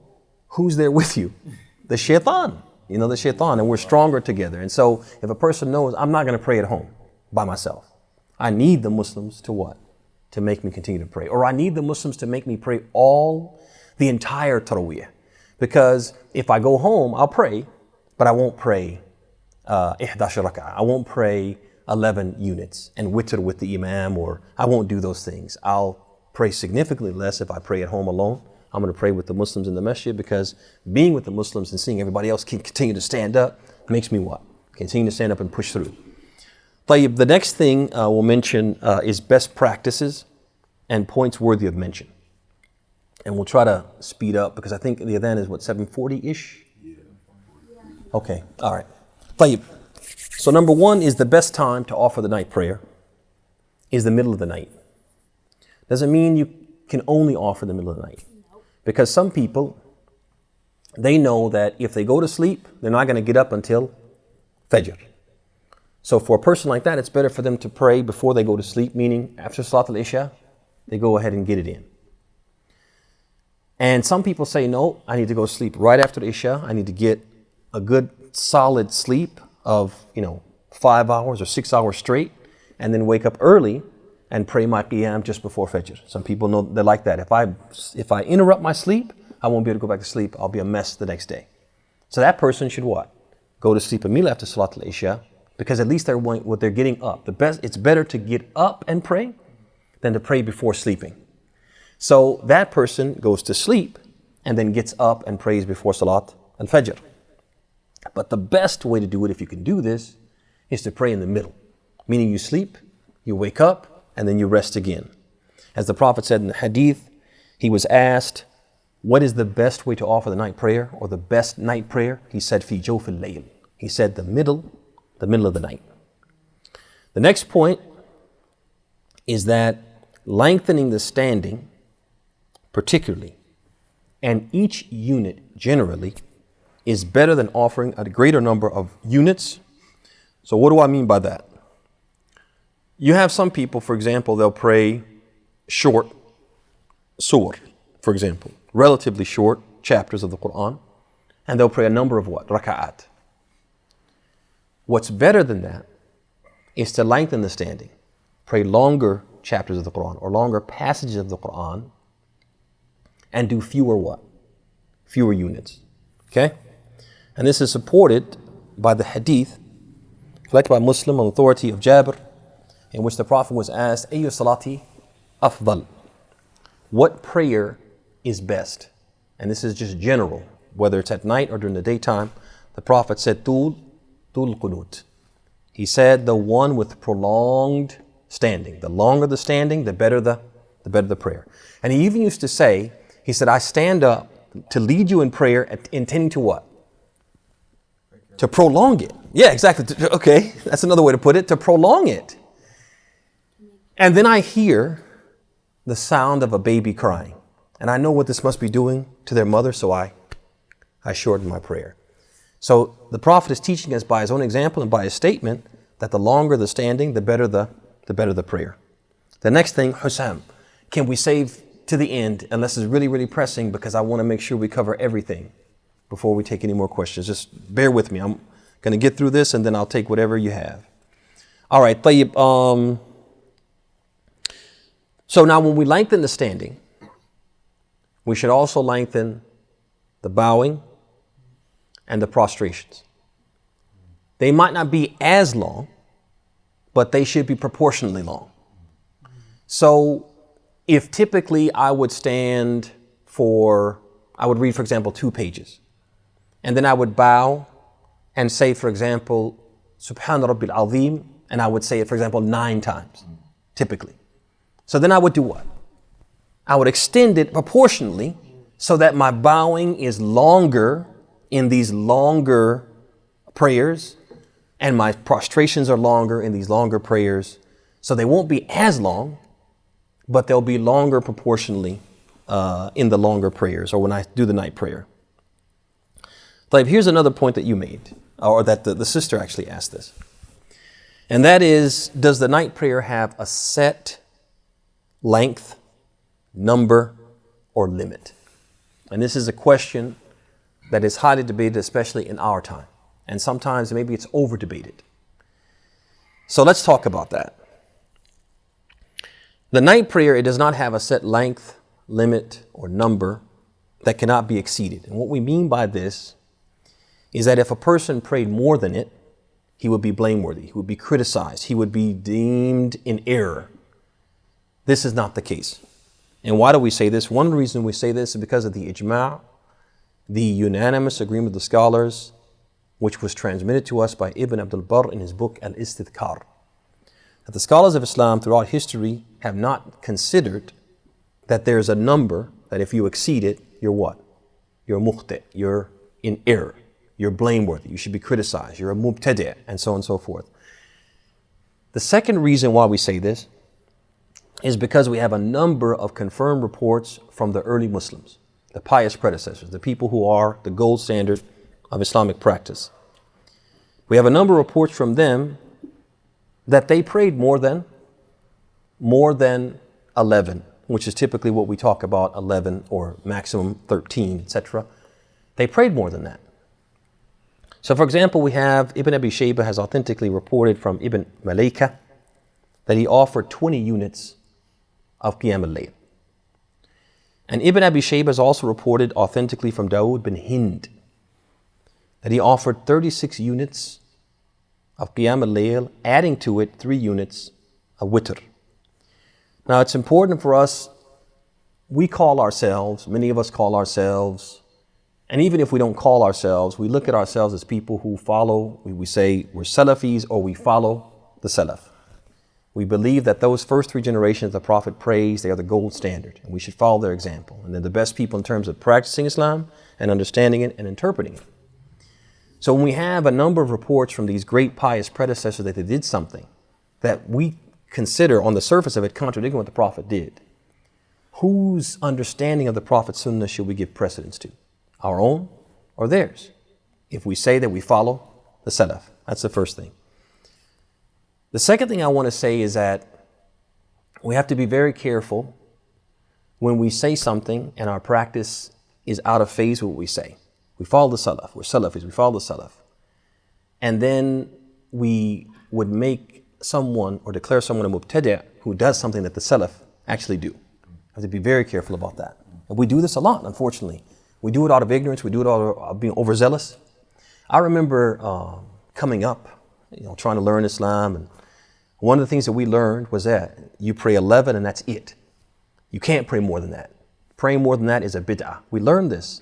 who's there with you? The shaitan. You know, the shaitan, and we're stronger together. And so if a person knows, I'm not going to pray at home by myself. I need the Muslims to what? To make me continue to pray. Or I need the Muslims to make me pray the entire Taraweeh. Because if I go home, I'll pray, but I won't pray 11 rak'ah. I won't pray 11 units and witr with the imam, or I won't do those things. I'll pray significantly less if I pray at home alone. I'm going to pray with the Muslims in the masjid, because being with the Muslims and seeing everybody else continue to stand up makes me what? Continue to stand up and push through. Tayyib, the next thing we'll mention is best practices and points worthy of mention. And we'll try to speed up because I think the adhan is what, 7:40-ish? Yeah. Okay, all right. Tayyib. So number 1 is the best time to offer the night prayer is the middle of the night. Doesn't mean you can only offer the middle of the night. Because some people, they know that if they go to sleep, they're not going to get up until Fajr. So for a person like that, it's better for them to pray before they go to sleep, meaning after Salat al-Isha, they go ahead and get it in. And some people say, no, I need to go sleep right after the Isha. I need to get a good solid sleep of, 5 hours or 6 hours straight, and then wake up early and pray my qiyam just before Fajr. Some people know they're like that. If I interrupt my sleep, I won't be able to go back to sleep. I'll be a mess the next day. So that person should what? Go to sleep immediately after Salat al-Isha, because at least they're getting up. It's better to get up and pray than to pray before sleeping. So that person goes to sleep and then gets up and prays before Salat al-Fajr. But the best way to do it, if you can do this, is to pray in the middle. Meaning you sleep, you wake up, and then you rest again. As the Prophet said in the hadith, he was asked, what is the best way to offer the night prayer or the best night prayer? He said, fi jawf al-layl. He said the middle of the night. The next point is that lengthening the standing, particularly, and each unit generally, is better than offering a greater number of units. So what do I mean by that? You have some people, for example, they'll pray short surah, for example, relatively short chapters of the Quran, and they'll pray a number of what? Raka'at. What's better than that is to lengthen the standing. Pray longer chapters of the Quran or longer passages of the Quran and do fewer what? Fewer units. Okay? And this is supported by the hadith collected by Muslim on authority of Jabir, in which the Prophet was asked, Ayyu salati afdal? What prayer is best? And this is just general, whether it's at night or during the daytime. The Prophet said, Tul qunut. He said the one with prolonged standing. The longer the standing, the better the prayer. And he even used to say, he said, I stand up to lead you in prayer, intending to what? To prolong it. Yeah, exactly. Okay, that's another way to put it, to prolong it. And then I hear the sound of a baby crying. And I know what this must be doing to their mother, so I shorten my prayer. So the Prophet is teaching us by his own example and by his statement that the longer the standing, the better the prayer. The next thing, Hussam, can we save to the end unless it's really, really pressing, because I want to make sure we cover everything before we take any more questions. Just bear with me. I'm going to get through this and then I'll take whatever you have. All right, Tayyib. So now when we lengthen the standing, we should also lengthen the bowing and the prostrations. They might not be as long, but they should be proportionally long. So if typically I would read, for example, 2 pages, and then I would bow and say, for example, Subhan Rabbil Azim, and I would say it, for example, 9 times, typically. So then I would do what? I would extend it proportionally so that my bowing is longer in these longer prayers and my prostrations are longer in these longer prayers. So they won't be as long, but they'll be longer proportionally in the longer prayers or when I do the night prayer. But here's another point that you made, or that the sister actually asked this. And that is, does the night prayer have a set length, number, or limit? And this is a question that is highly debated, especially in our time. And sometimes maybe it's over debated. So let's talk about that. The night prayer, it does not have a set length, limit, or number that cannot be exceeded. And what we mean by this is that if a person prayed more than it, he would be blameworthy, he would be criticized, he would be deemed in error. This is not the case. And why do we say this? One reason we say this is because of the ijma', the unanimous agreement of the scholars, which was transmitted to us by Ibn Abdul Barr in his book Al-Istidhkar. That the scholars of Islam throughout history have not considered that there's a number that if you exceed it, you're what? You're mukhti', you're in error, you're blameworthy, you should be criticized, you're a mubtadi', and so on and so forth. The second reason why we say this is because we have a number of confirmed reports from the early Muslims, the pious predecessors, the people who are the gold standard of Islamic practice. We have a number of reports from them that they prayed more than 11, which is typically what we talk about, 11 or maximum 13, etc. They prayed more than that. So for example, we have Ibn Abi Shaybah has authentically reported from Ibn Malayka that he offered 20 units of Qiyam al-Layl. And Ibn Abi Shaybah has also reported authentically from Dawood bin Hind that he offered 36 units of Qiyam al-Layl, adding to it 3 units of witr. Now it's important for us, we call ourselves, many of us call ourselves, and even if we don't call ourselves, we look at ourselves as people who follow, we say we're Salafis or we follow the Salaf. We believe that those first 3 generations the Prophet praised, they are the gold standard, and we should follow their example. And they're the best people in terms of practicing Islam and understanding it and interpreting it. So when we have a number of reports from these great pious predecessors that they did something that we consider on the surface of it contradicting what the Prophet did, whose understanding of the Prophet's Sunnah should we give precedence to? Our own or theirs? If we say that we follow the Salaf, that's the first thing. The second thing I want to say is that we have to be very careful when we say something and our practice is out of phase with what we say. We follow the Salaf, we're Salafis, we follow the Salaf. And then we would make someone or declare someone a mubtadi' who does something that the Salaf actually do. We have to be very careful about that. And we do this a lot, unfortunately. We do it out of ignorance, we do it out of being overzealous. I remember coming up, trying to learn Islam, and one of the things that we learned was that you pray 11 and that's it. You can't pray more than that. Praying more than that is a bid'ah. We learned this.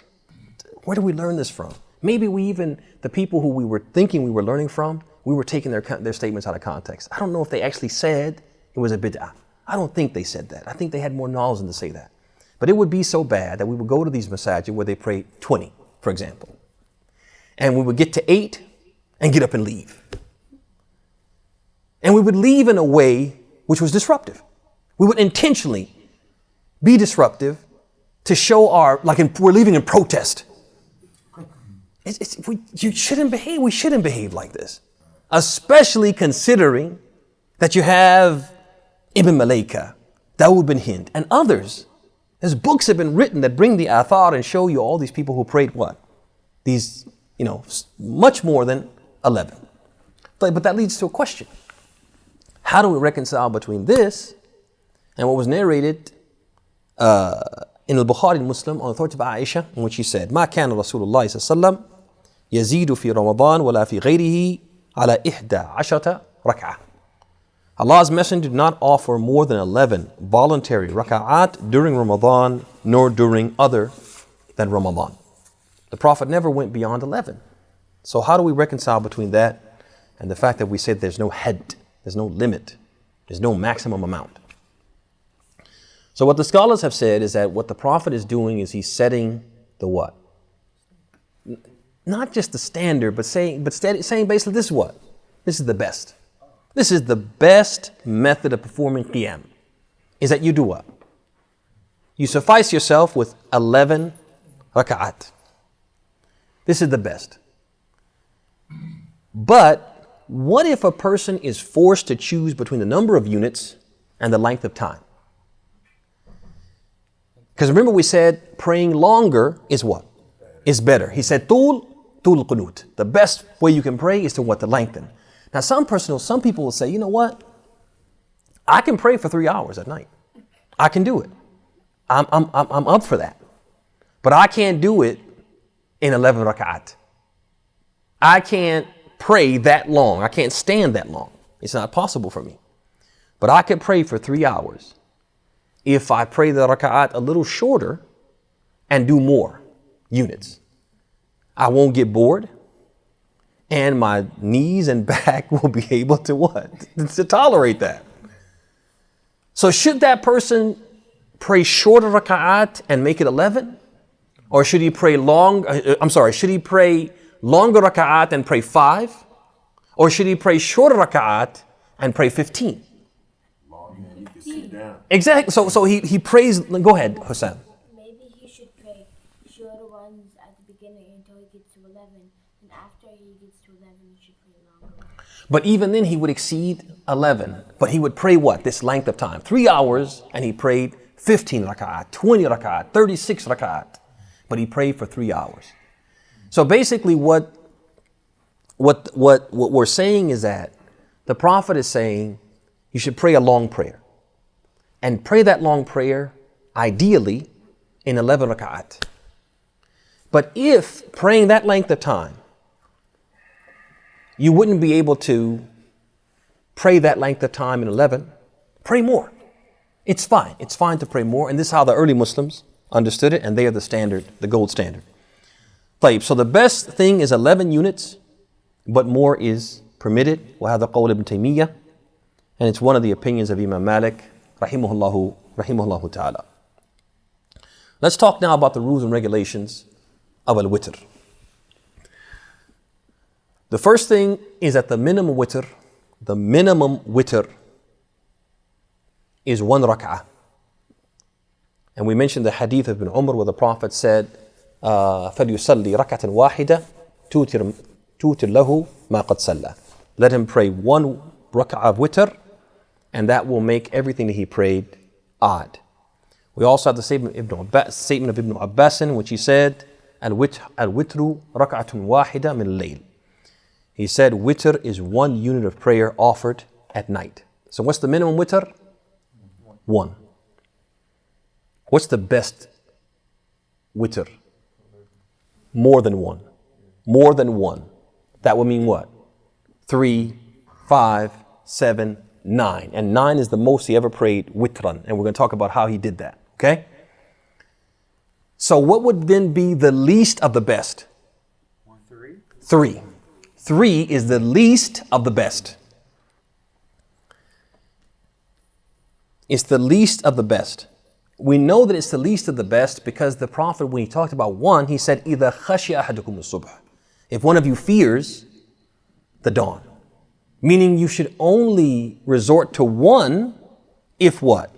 Where do we learn this from? Maybe the people who we were thinking we were learning from, we were taking their statements out of context. I don't know if they actually said it was a bid'ah. I don't think they said that. I think they had more knowledge than to say that. But it would be so bad that we would go to these masajid where they pray 20, for example. And we would get to 8 and get up and leave. And we would leave in a way which was disruptive. We would intentionally be disruptive to show we're leaving in protest. You shouldn't behave. We shouldn't behave like this, especially considering that you have Ibn Malayka, Dawood bin Hind, and others. There's books have been written that bring the athar and show you all these people who prayed what? These, much more than 11. But that leads to a question. How do we reconcile between this and what was narrated in Al-Bukhari and Muslim on the authority of Aisha, in which she said, "Ma kana Rasulullah sallallahu alaihi wasallam yazidu fi Ramadan wala fi ghayrihi ala 11 rak'ah." Allah's Messenger did not offer more than 11 voluntary rak'at during Ramadan, nor during other than Ramadan. The Prophet never went beyond 11. So how do we reconcile between that and the fact that we say there's no had, there's no limit, there's no maximum amount? So what the scholars have said is that what the Prophet is doing is he's setting the what? Not just the standard, but saying basically this is what? This is the best. This is the best method of performing qiyam. Is that you do what? You suffice yourself with 11 raka'at. This is the best. But what if a person is forced to choose between the number of units and the length of time? Because remember we said praying longer is what? Is better. He said tul qunut. The best way you can pray is to what? To lengthen. Now some people will say, you know what? I can pray for 3 hours at night. I can do it. I'm up for that. But I can't do it in 11 rak'at. I can't pray that long. I can't stand that long. It's not possible for me. But I can pray for 3 hours if I pray the rak'at a little shorter and do more units. I won't get bored, and my knees and back will be able to what? To tolerate that. So should that person pray shorter rak'at and make it 11? Or should he pray should he pray longer rak'at and pray 5? Or should he pray shorter rak'at and pray 15? Exactly. So he prays. Go ahead, Hussein. Maybe he should pray shorter ones at the beginning until he gets to 11, and after he gets to 11, he should pray longer. But even then, he would exceed 11. But he would pray what? This length of time, 3 hours, and he prayed 15 rak'at, 20 rak'at, 36 rak'at. But he prayed for 3 hours. So basically, what we're saying is that the Prophet is saying, you should pray a long prayer. And pray that long prayer, ideally, in 11 rak'at. But if praying that length of time, you wouldn't be able to pray that length of time in 11, pray more. It's fine. It's fine to pray more. And this is how the early Muslims understood it, and they are the standard, the gold standard. So the best thing is 11 units, but more is permitted. وهذا قول ابن تيمية, and it's one of the opinions of Imam Malik, rahimahullah ta'ala. Let's talk now about the rules and regulations of al-witr. The first thing is that the minimum witr is 1 rak'ah. And we mentioned the hadith of Ibn Umar where the Prophet said, فَلْيُصَلِّ رَكَةً وَاحِدَةً تُوتِرْ لَهُ مَا قَدْ صَلَّى. Let him pray 1 rak'ah of witr, and that will make everything that he prayed odd. We also have the statement of Ibn Abbas in which he said, Al-witru rak'atun wahida min al-layl. He said witr is 1 unit of prayer offered at night. So what's the minimum witr? 1. What's the best witr? More than 1. More than 1. That would mean what? 3, 5, 7, 9. And 9 is the most he ever prayed witran. And we're going to talk about how he did that. Okay? So what would then be the least of the best? 3. 3. 3 is the least of the best. It's the least of the best. We know that it's the least of the best because the Prophet, when he talked about 1, he said, إِذَا خَشِيَ أَحَدُكُمُ الصُّبْحِ. If one of you fears the dawn. Meaning you should only resort to 1 if what?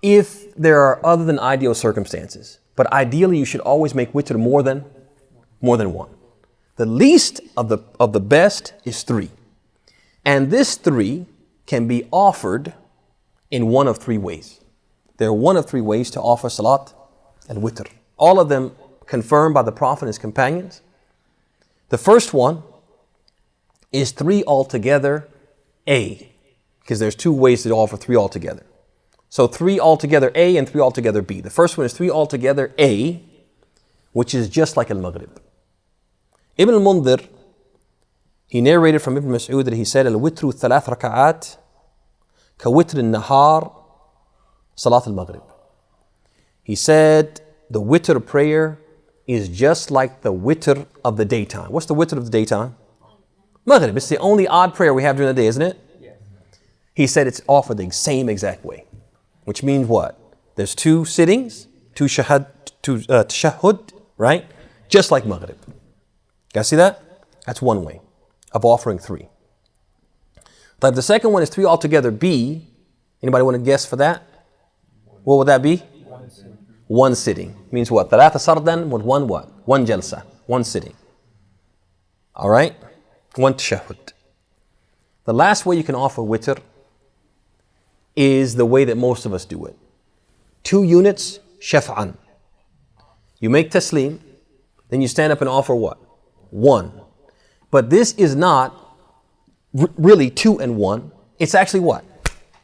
If there are other than ideal circumstances. But ideally you should always make witr more than 1. The least of the best is 3. And this 3 can be offered in one of 3 ways. There are one of 3 ways to offer salat and witr. All of them confirmed by the Prophet and his companions. The first one is 3 altogether A, because there's 2 ways to offer 3 altogether. So 3 altogether A and 3 altogether B. The first one is 3 altogether A, which is just like al-Maghrib. Ibn al-Mundhir, he narrated from Ibn Mas'ud that he said, al-witru 3 raka'at ka witr al-nahar salat al-Maghrib. He said the witr prayer is just like the witr of the daytime. What's the witr of the daytime? Maghrib. It's the only odd prayer we have during the day, isn't it? Yes. He said it's offered the same exact way. Which means what? There's 2 sittings, 2 tashahhud, right? Just like Maghrib. You guys see that? That's one way of offering 3. But the second one is 3 altogether B. Anybody want to guess for that? What would that be? 1 sitting. Means what? Thalatha sardan with 1 what? 1 jalsa. 1 sitting. All right? 1 tashahhud. The last way you can offer witr is the way that most of us do it. 2 units, shaf'an. You make taslim, then you stand up and offer what? 1. But this is not really 2 and 1. It's actually what?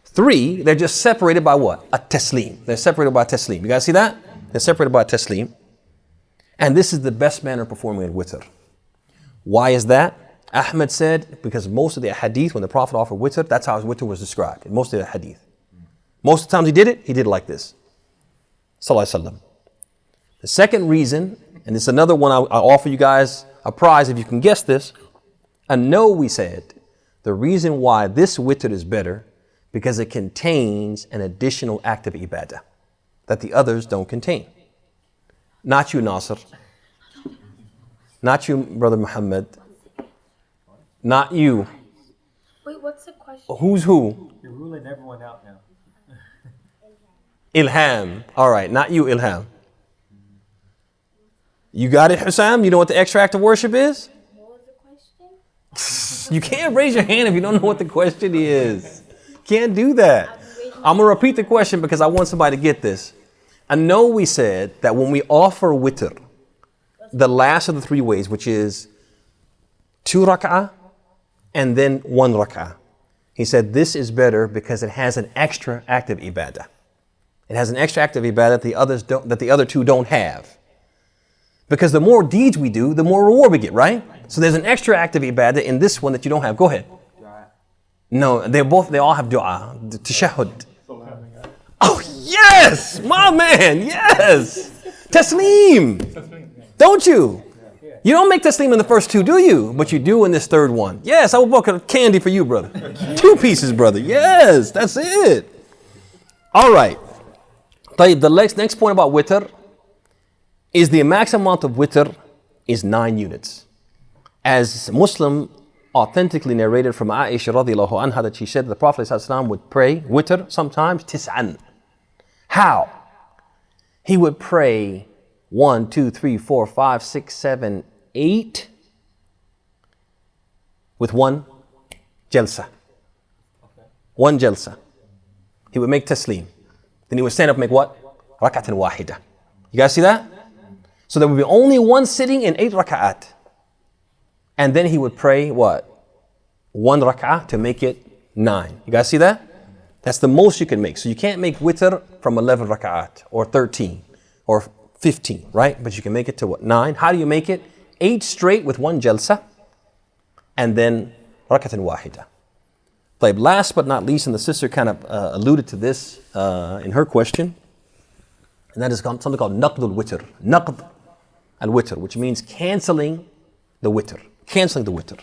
3. They're just separated by what? A taslim. They're separated by a taslim. You guys see that? They're separated by a taslim. And this is the best manner of performing a witr. Why is that? Ahmed said, because most of the hadith, when the Prophet offered witr, that's how his witr was described in most of the hadith. Most of the times he did it like this. Sallallahu Alaihi Wasallam. The second reason, and this is another one I offer you guys a prize if you can guess this. And no, we said, the reason why this witr is better, because it contains an additional act of ibadah that the others don't contain. Not you, Nasr. Not you, Brother Muhammad. Not you. Wait, what's the question? Who's who? You're ruling everyone out now. Ilham. All right, not you, Ilham. You got it, Hussam? You know what the extra act of worship is? What was the question? You can't raise your hand if you don't know what the question is. Can't do that. I'm going to repeat the question because I want somebody to get this. I know we said that when we offer witr, the last of the 3 ways, which is 2 rak'ah and then 1 rak'ah. He said this is better because it has an extra active ibadah. It has an extra active ibadah that the other two don't have. Because the more deeds we do, the more reward we get, right? So there's an extra active ibadah in this one that you don't have. Go ahead. No, they all have dua, tashahhud. Oh yes, my man, yes. Taslim. Don't you? You don't make taslim in the first two, do you? But you do in this third one. Yes, I will book a candy for you, brother. 2 pieces, brother. Yes, that's it. All right. The next point about witr is the maximum amount of witr is 9 units. As Muslim authentically narrated from Aisha radiallahu anha that she said that the Prophet ﷺ would pray witr sometimes tis'an. How? He would pray 1, 2, 3, 4, 5, 6, 7, 8 with 1 jalsa. 1 jalsa. He would make taslim. Then he would stand up and make what? Rak'atan wahida. You guys see that? So there would be only 1 sitting in 8 rak'at. And then he would pray what? 1 rak'ah to make it 9. You guys see that? That's the most you can make. So you can't make witr from 11 rak'at or 13 or 15, right? But you can make it to what? 9. How do you make it? 8 straight with 1 jalsa and then rak'atan wahida. Last but not least, and the sister kind of alluded to this in her question, and that is something called naqd al-witr. Naqd al-witr, which means canceling the witr. Canceling the witr.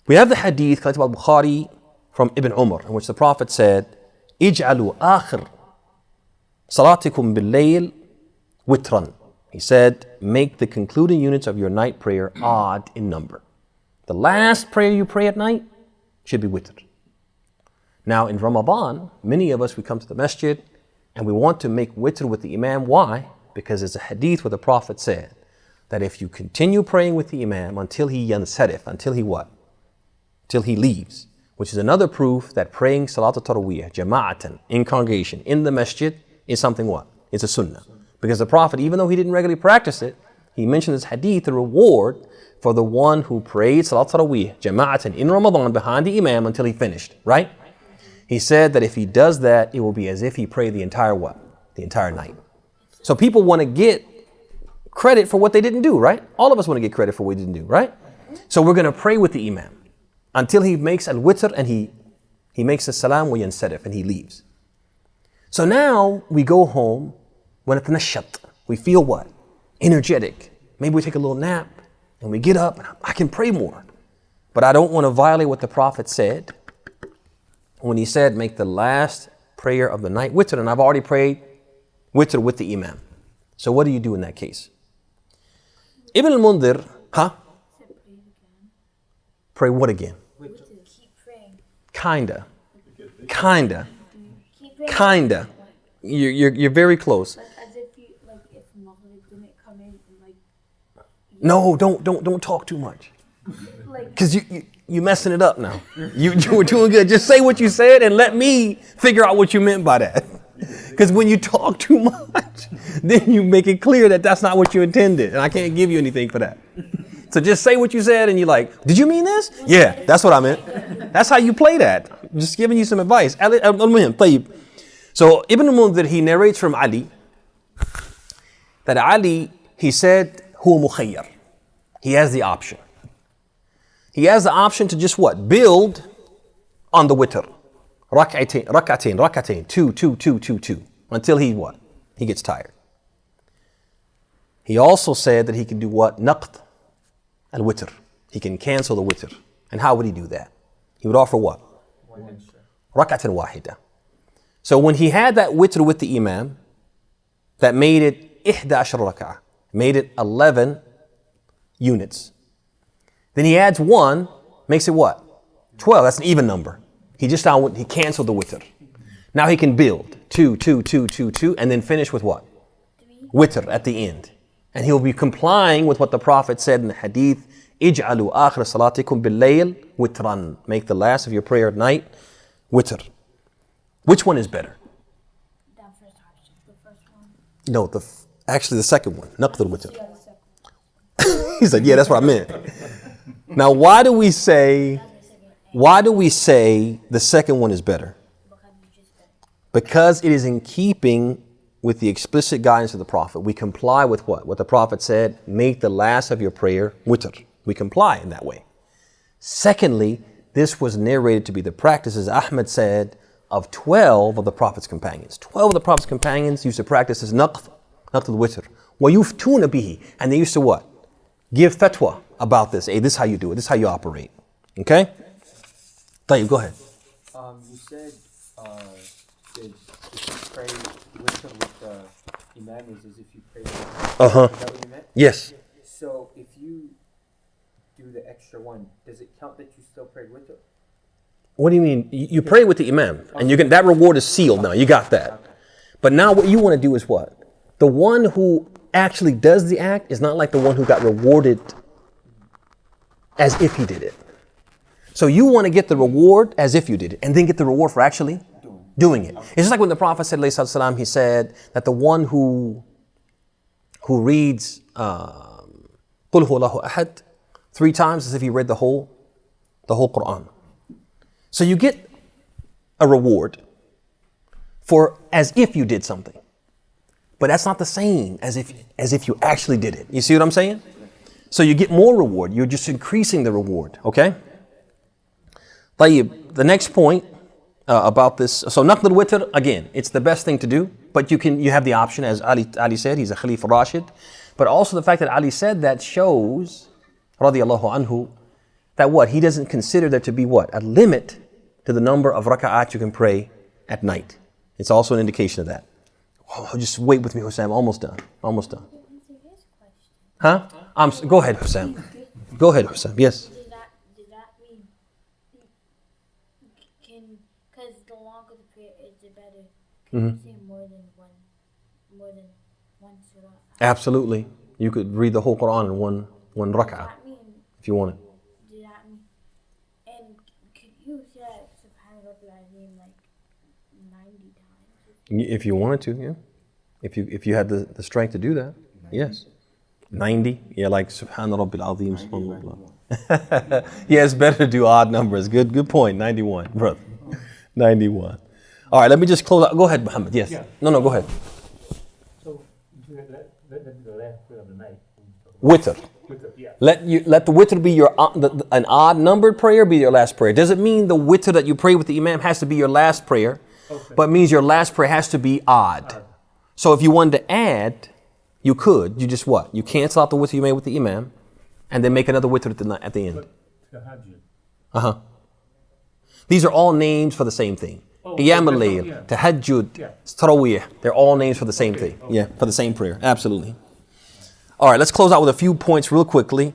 We have the hadith collected by Bukhari from Ibn Umar, in which the Prophet said, "Ij'alu akhir salatikum bil-layl witran." He said, make the concluding units of your night prayer odd in number. The last prayer you pray at night should be witr. Now in Ramadan, many of us, we come to the masjid and we want to make witr with the imam. Why? Because there's a hadith where the Prophet said that if you continue praying with the imam until he yansarif, until he what? Till he leaves, which is another proof that praying Salat al-Tarawiyah, jama'atan, in congregation, in the masjid, is something what? It's a sunnah. Because the Prophet, even though he didn't regularly practice it, he mentioned this hadith, the reward for the one who prayed Salat al-Tarawiyah, jama'atan, in Ramadan, behind the imam until he finished, right? He said that if he does that, it will be as if he prayed the entire what? The entire night. So people want to get credit for what they didn't do, right? All of us want to get credit for what we didn't do, right? So we're going to pray with the imam until he makes al-witr and he makes the salam wa yansarif and he leaves. So now we go home, when we feel what? Energetic. Maybe we take a little nap and we get up and I can pray more. But I don't want to violate what the Prophet said when he said, make the last prayer of the night witr. And I've already prayed witr with the imam. So what do you do in that case? Ibn al-Mundhir, pray what again? Keep praying. Kinda. You're very close. Like as if you if Maghrib didn't come in and No, don't talk too much. Because you messing it up now. You were doing good. Just say what you said and let me figure out what you meant by that. Because when you talk too much, then you make it clear that that's not what you intended. And I can't give you anything for that. So just say what you said and you're like, did you mean this? Yeah, that's what I meant. That's how you play that. Just giving you some advice. So Ibn al-Mundhir, he narrates from Ali that Ali, he said, huwa mukhayyar. He has the option. He has the option to just what? Build on the witr. Rak'atain, two, until he what? He gets tired. He also said that he can do what? Naqd al-witr. He can cancel the witr. And how would he do that? He would offer what? Rak'atan wahida. So when he had that witr with the imam, that made it 11 rak'ah, made it 11 units. Then he adds 1, makes it what? 12, that's an even number. He canceled the witr. Now he can build 2, and then finish with what? Witr at the end. And he'll be complying with what the Prophet said in the hadith, Ij'alu akhir salatikum bil-layl witran. Make the last of your prayer at night witr. Which one is better? that first option, the first one. No, actually the second one, naqd al-witr. He said, yeah, that's what I meant. Now, why do we say Why do we say the second one is better? Because you just said. Because it is in keeping with the explicit guidance of the Prophet. We comply with what? What the Prophet said, make the last of your prayer witr. We comply in that way. Secondly, this was narrated to be the practice, as Ahmed said, of 12 of the Prophet's companions. 12 of the Prophet's companions used to practice this naqd al-witr. وَيُفْتُونَ بِهِ. And they used to what? Give fatwa about this. Hey, this is how you do it. This is how you operate. Okay? Tayyib, go ahead. You said if you pray with the imam is as if you pray with Uh-huh. Is that what you meant? Yes. So if you do the extra one, does it count that you still prayed with it? What do you mean? You pray with the imam, and you can. That reward is sealed now. You got that. But now what you want to do is what? The one who actually does the act is not like the one who got rewarded as if he did it. So you want to get the reward as if you did it, and then get the reward for actually doing it. It's just like when the Prophet said, alayhi salam, he said that the one who reads Qul huwallahu ahad 3 times as if he read the whole Quran. So you get a reward for as if you did something. But that's not the same as if you actually did it. You see what I'm saying? So you get more reward. You're just increasing the reward. Okay? Tayyib, the next point about this. So naqd al-witr, again, it's the best thing to do. But you have the option, as Ali said, he's a Khalifa Rashid. But also the fact that Ali said that shows, radiyallahu anhu, that what? He doesn't consider there to be what? A limit to the number of raka'at you can pray at night. It's also an indication of that. Oh, just wait with me, Hussam. Almost done. Almost done. Huh? Go ahead, Hussam. Go ahead, Hussam. Yes. Does that mean because the longer the prayer is, the better? Can you say more than one surah? Absolutely. You could read the whole Quran in one Does rak'ah that mean? if you wanted. Does that mean? And could you say Subhanallah like 90 times? If you wanted to, yeah. If you had the strength to do that, yes. 90, yeah, like Subhana Rabbil Azim. Subhanallah. Yeah, it's better to do odd numbers. Good point. 91, brother. 91. All right, let me just close out. Go ahead, Muhammad. Yes. Yeah. No, go ahead. So let the last prayer of the night. Witr. Yeah. Let the witr be an odd numbered prayer, be your last prayer. Doesn't mean the witr that you pray with the imam has to be your last prayer, but means your last prayer has to be odd. So if you wanted to add, you could. You just what? You cancel out the witr you made with the imam, and then make another witr at the end. Uh-huh. These are all names for the same thing. Qiyam al-layl, tahajjud, tarawih. They're all names for the same thing. Yeah, for the same prayer. Absolutely. All right, let's close out with a few points real quickly.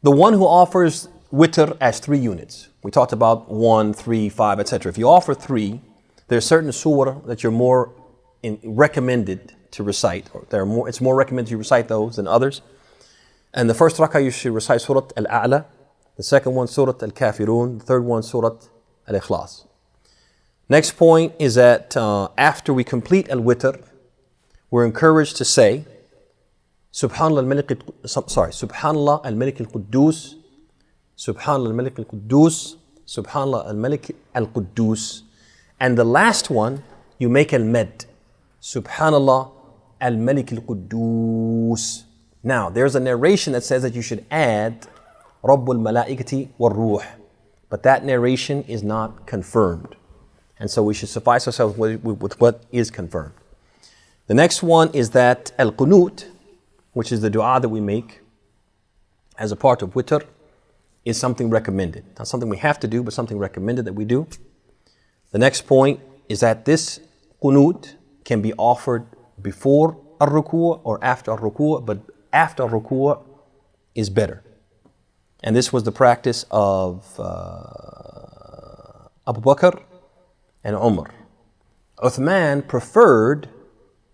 The one who offers witr as 3 units. We talked about 1, 3, 5, etc. If you offer 3, there are certain surah that you're more recommended to recite. Or it's more recommended you recite those than others. And the first rak'ah you should recite Surah Al-A'la. The second one, Surah Al-Kafirun. The third one, Surah Al-Ikhlas. Next point is that after we complete Al-Witr, we're encouraged to say, Subhanallah al-Malik al-Quddus, Subhanallah al-Malik al-Quddus, Subhanallah al-Malik al-Quddus. And the last one, you make al-Med. Subhanallah al-Malik al-Quddus. Now, there's a narration that says that you should add Rabbul Malaikati wal Ruh. But that narration is not confirmed. And so we should suffice ourselves with what is confirmed. The next one is that al-Qunut, which is the dua that we make as a part of witr, is something recommended. Not something we have to do, but something recommended that we do. The next point is that this qunut can be offered before al-ruku' or after al-ruku', but after al-ruku' is better. And this was the practice of Abu Bakr and Umar. Uthman preferred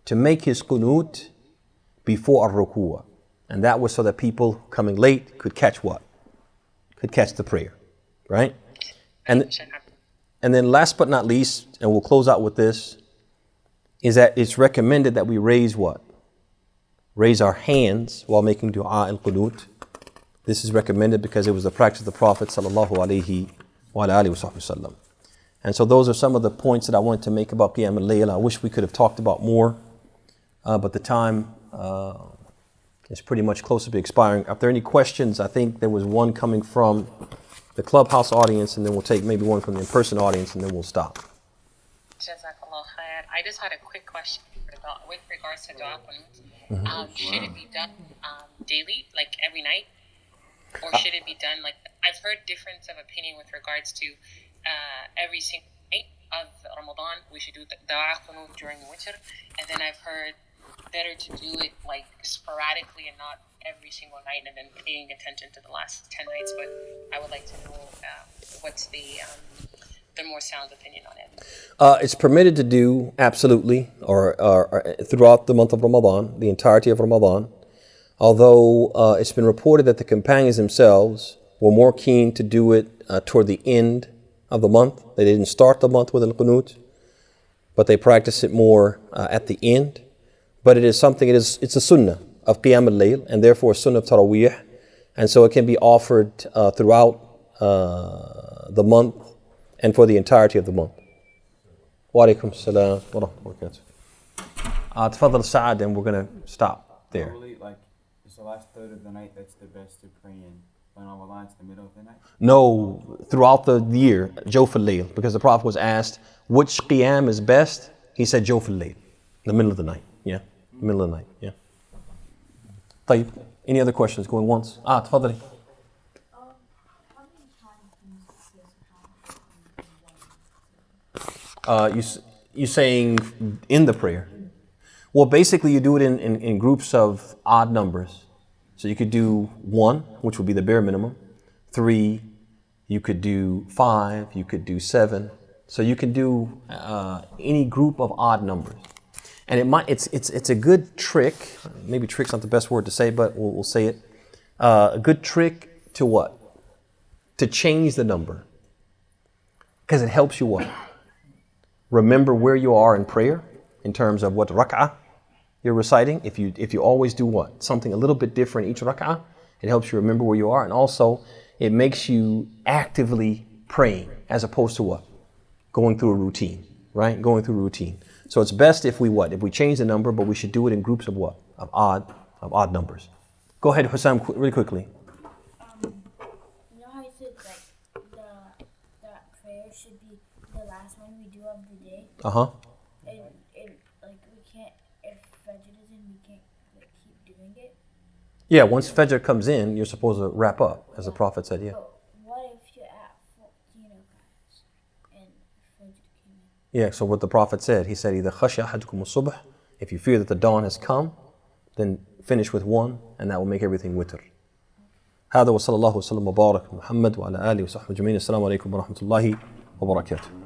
to make his qunut before al-ruku'. And that was so that people coming late could catch what? Could catch the prayer. Right? And then last but not least, and we'll close out with this, is that it's recommended that we raise what? Raise our hands while making dua al-qunut. This is recommended because it was the practice of the Prophet sallallahu alaihi wa ala alihi wa sahbihi sallam. And so those are some of the points that I wanted to make about Qiyam al-Layl. I wish we could have talked about more, but the time is pretty much close to be expiring. If there are any questions, I think there was one coming from the Clubhouse audience, and then we'll take maybe one from the in-person audience, and then we'll stop. Jazakallah khair. I just had a quick question with regards to dua qunut. Should it be done daily, like every night? Or should it be done like, I've heard difference of opinion with regards to every single night of Ramadan, we should do dua qunut during witr. And then I've heard better to do it like sporadically and not every single night, and then paying attention to the last 10 nights. But I would like to know what's the more sound opinion on it. It's permitted to do absolutely, or throughout the month of Ramadan, the entirety of Ramadan. Although it's been reported that the companions themselves were more keen to do it toward the end of the month. They didn't start the month with al-qunut, but they practiced it more at the end. But it is something, it's a sunnah of Qiyam al-Layl, and therefore a sunnah of Taraweeh. And so it can be offered throughout the month and for the entirety of the month. Wa alaikum salam wa rahmatullahi wa barakatuh. Tafadhal Sa'ad, and we're going to stop there. Probably like it's the last third of the night that's the best to pray in. When Ramadan it's the middle of the night? No, throughout the year, Jawf al-Layl, because the Prophet was asked which Qiyam is best. He said Jawf al-Layl, the middle of the night. Yeah, middle of the night. Yeah. طيب. Any other questions? Going once? تفضلي. You saying in the prayer? Well, basically you do it in groups of odd numbers. So you could do 1, which would be the bare minimum. 3, you could do 5, you could do 7. So you can do any group of odd numbers. And it's a good trick. Maybe trick's not the best word to say, but we'll say it. A good trick to what? To change the number. Because it helps you what? Remember where you are in prayer in terms of what rak'ah you're reciting. If you always do what? Something a little bit different each rak'ah, it helps you remember where you are. And also, it makes you actively praying as opposed to what? Going through a routine, right? Going through a routine. So it's best if we what? If we change the number, but we should do it in groups of what? Of odd numbers. Go ahead, Hussam, really quickly. You know how you said like that prayer should be the last one we do of the day? And like we can't, if Fajr is in, we can't like keep doing it? Yeah, once Fajr comes in, you're supposed to wrap up, as the Prophet said, yeah. But what if you're at 14 rak'ahs and Fajr came in? Yeah, so what the Prophet said, he said, إِذَا خَشْيَ أَحَدُكُمُ الصُّبْحِ, if you fear that the dawn has come, then finish with 1, and that will make everything witr. هذا وصلى الله وسلم وبارك محمد وعلى آله وصحبه أجمعين. السلام عليكم ورحمة الله وبركاته.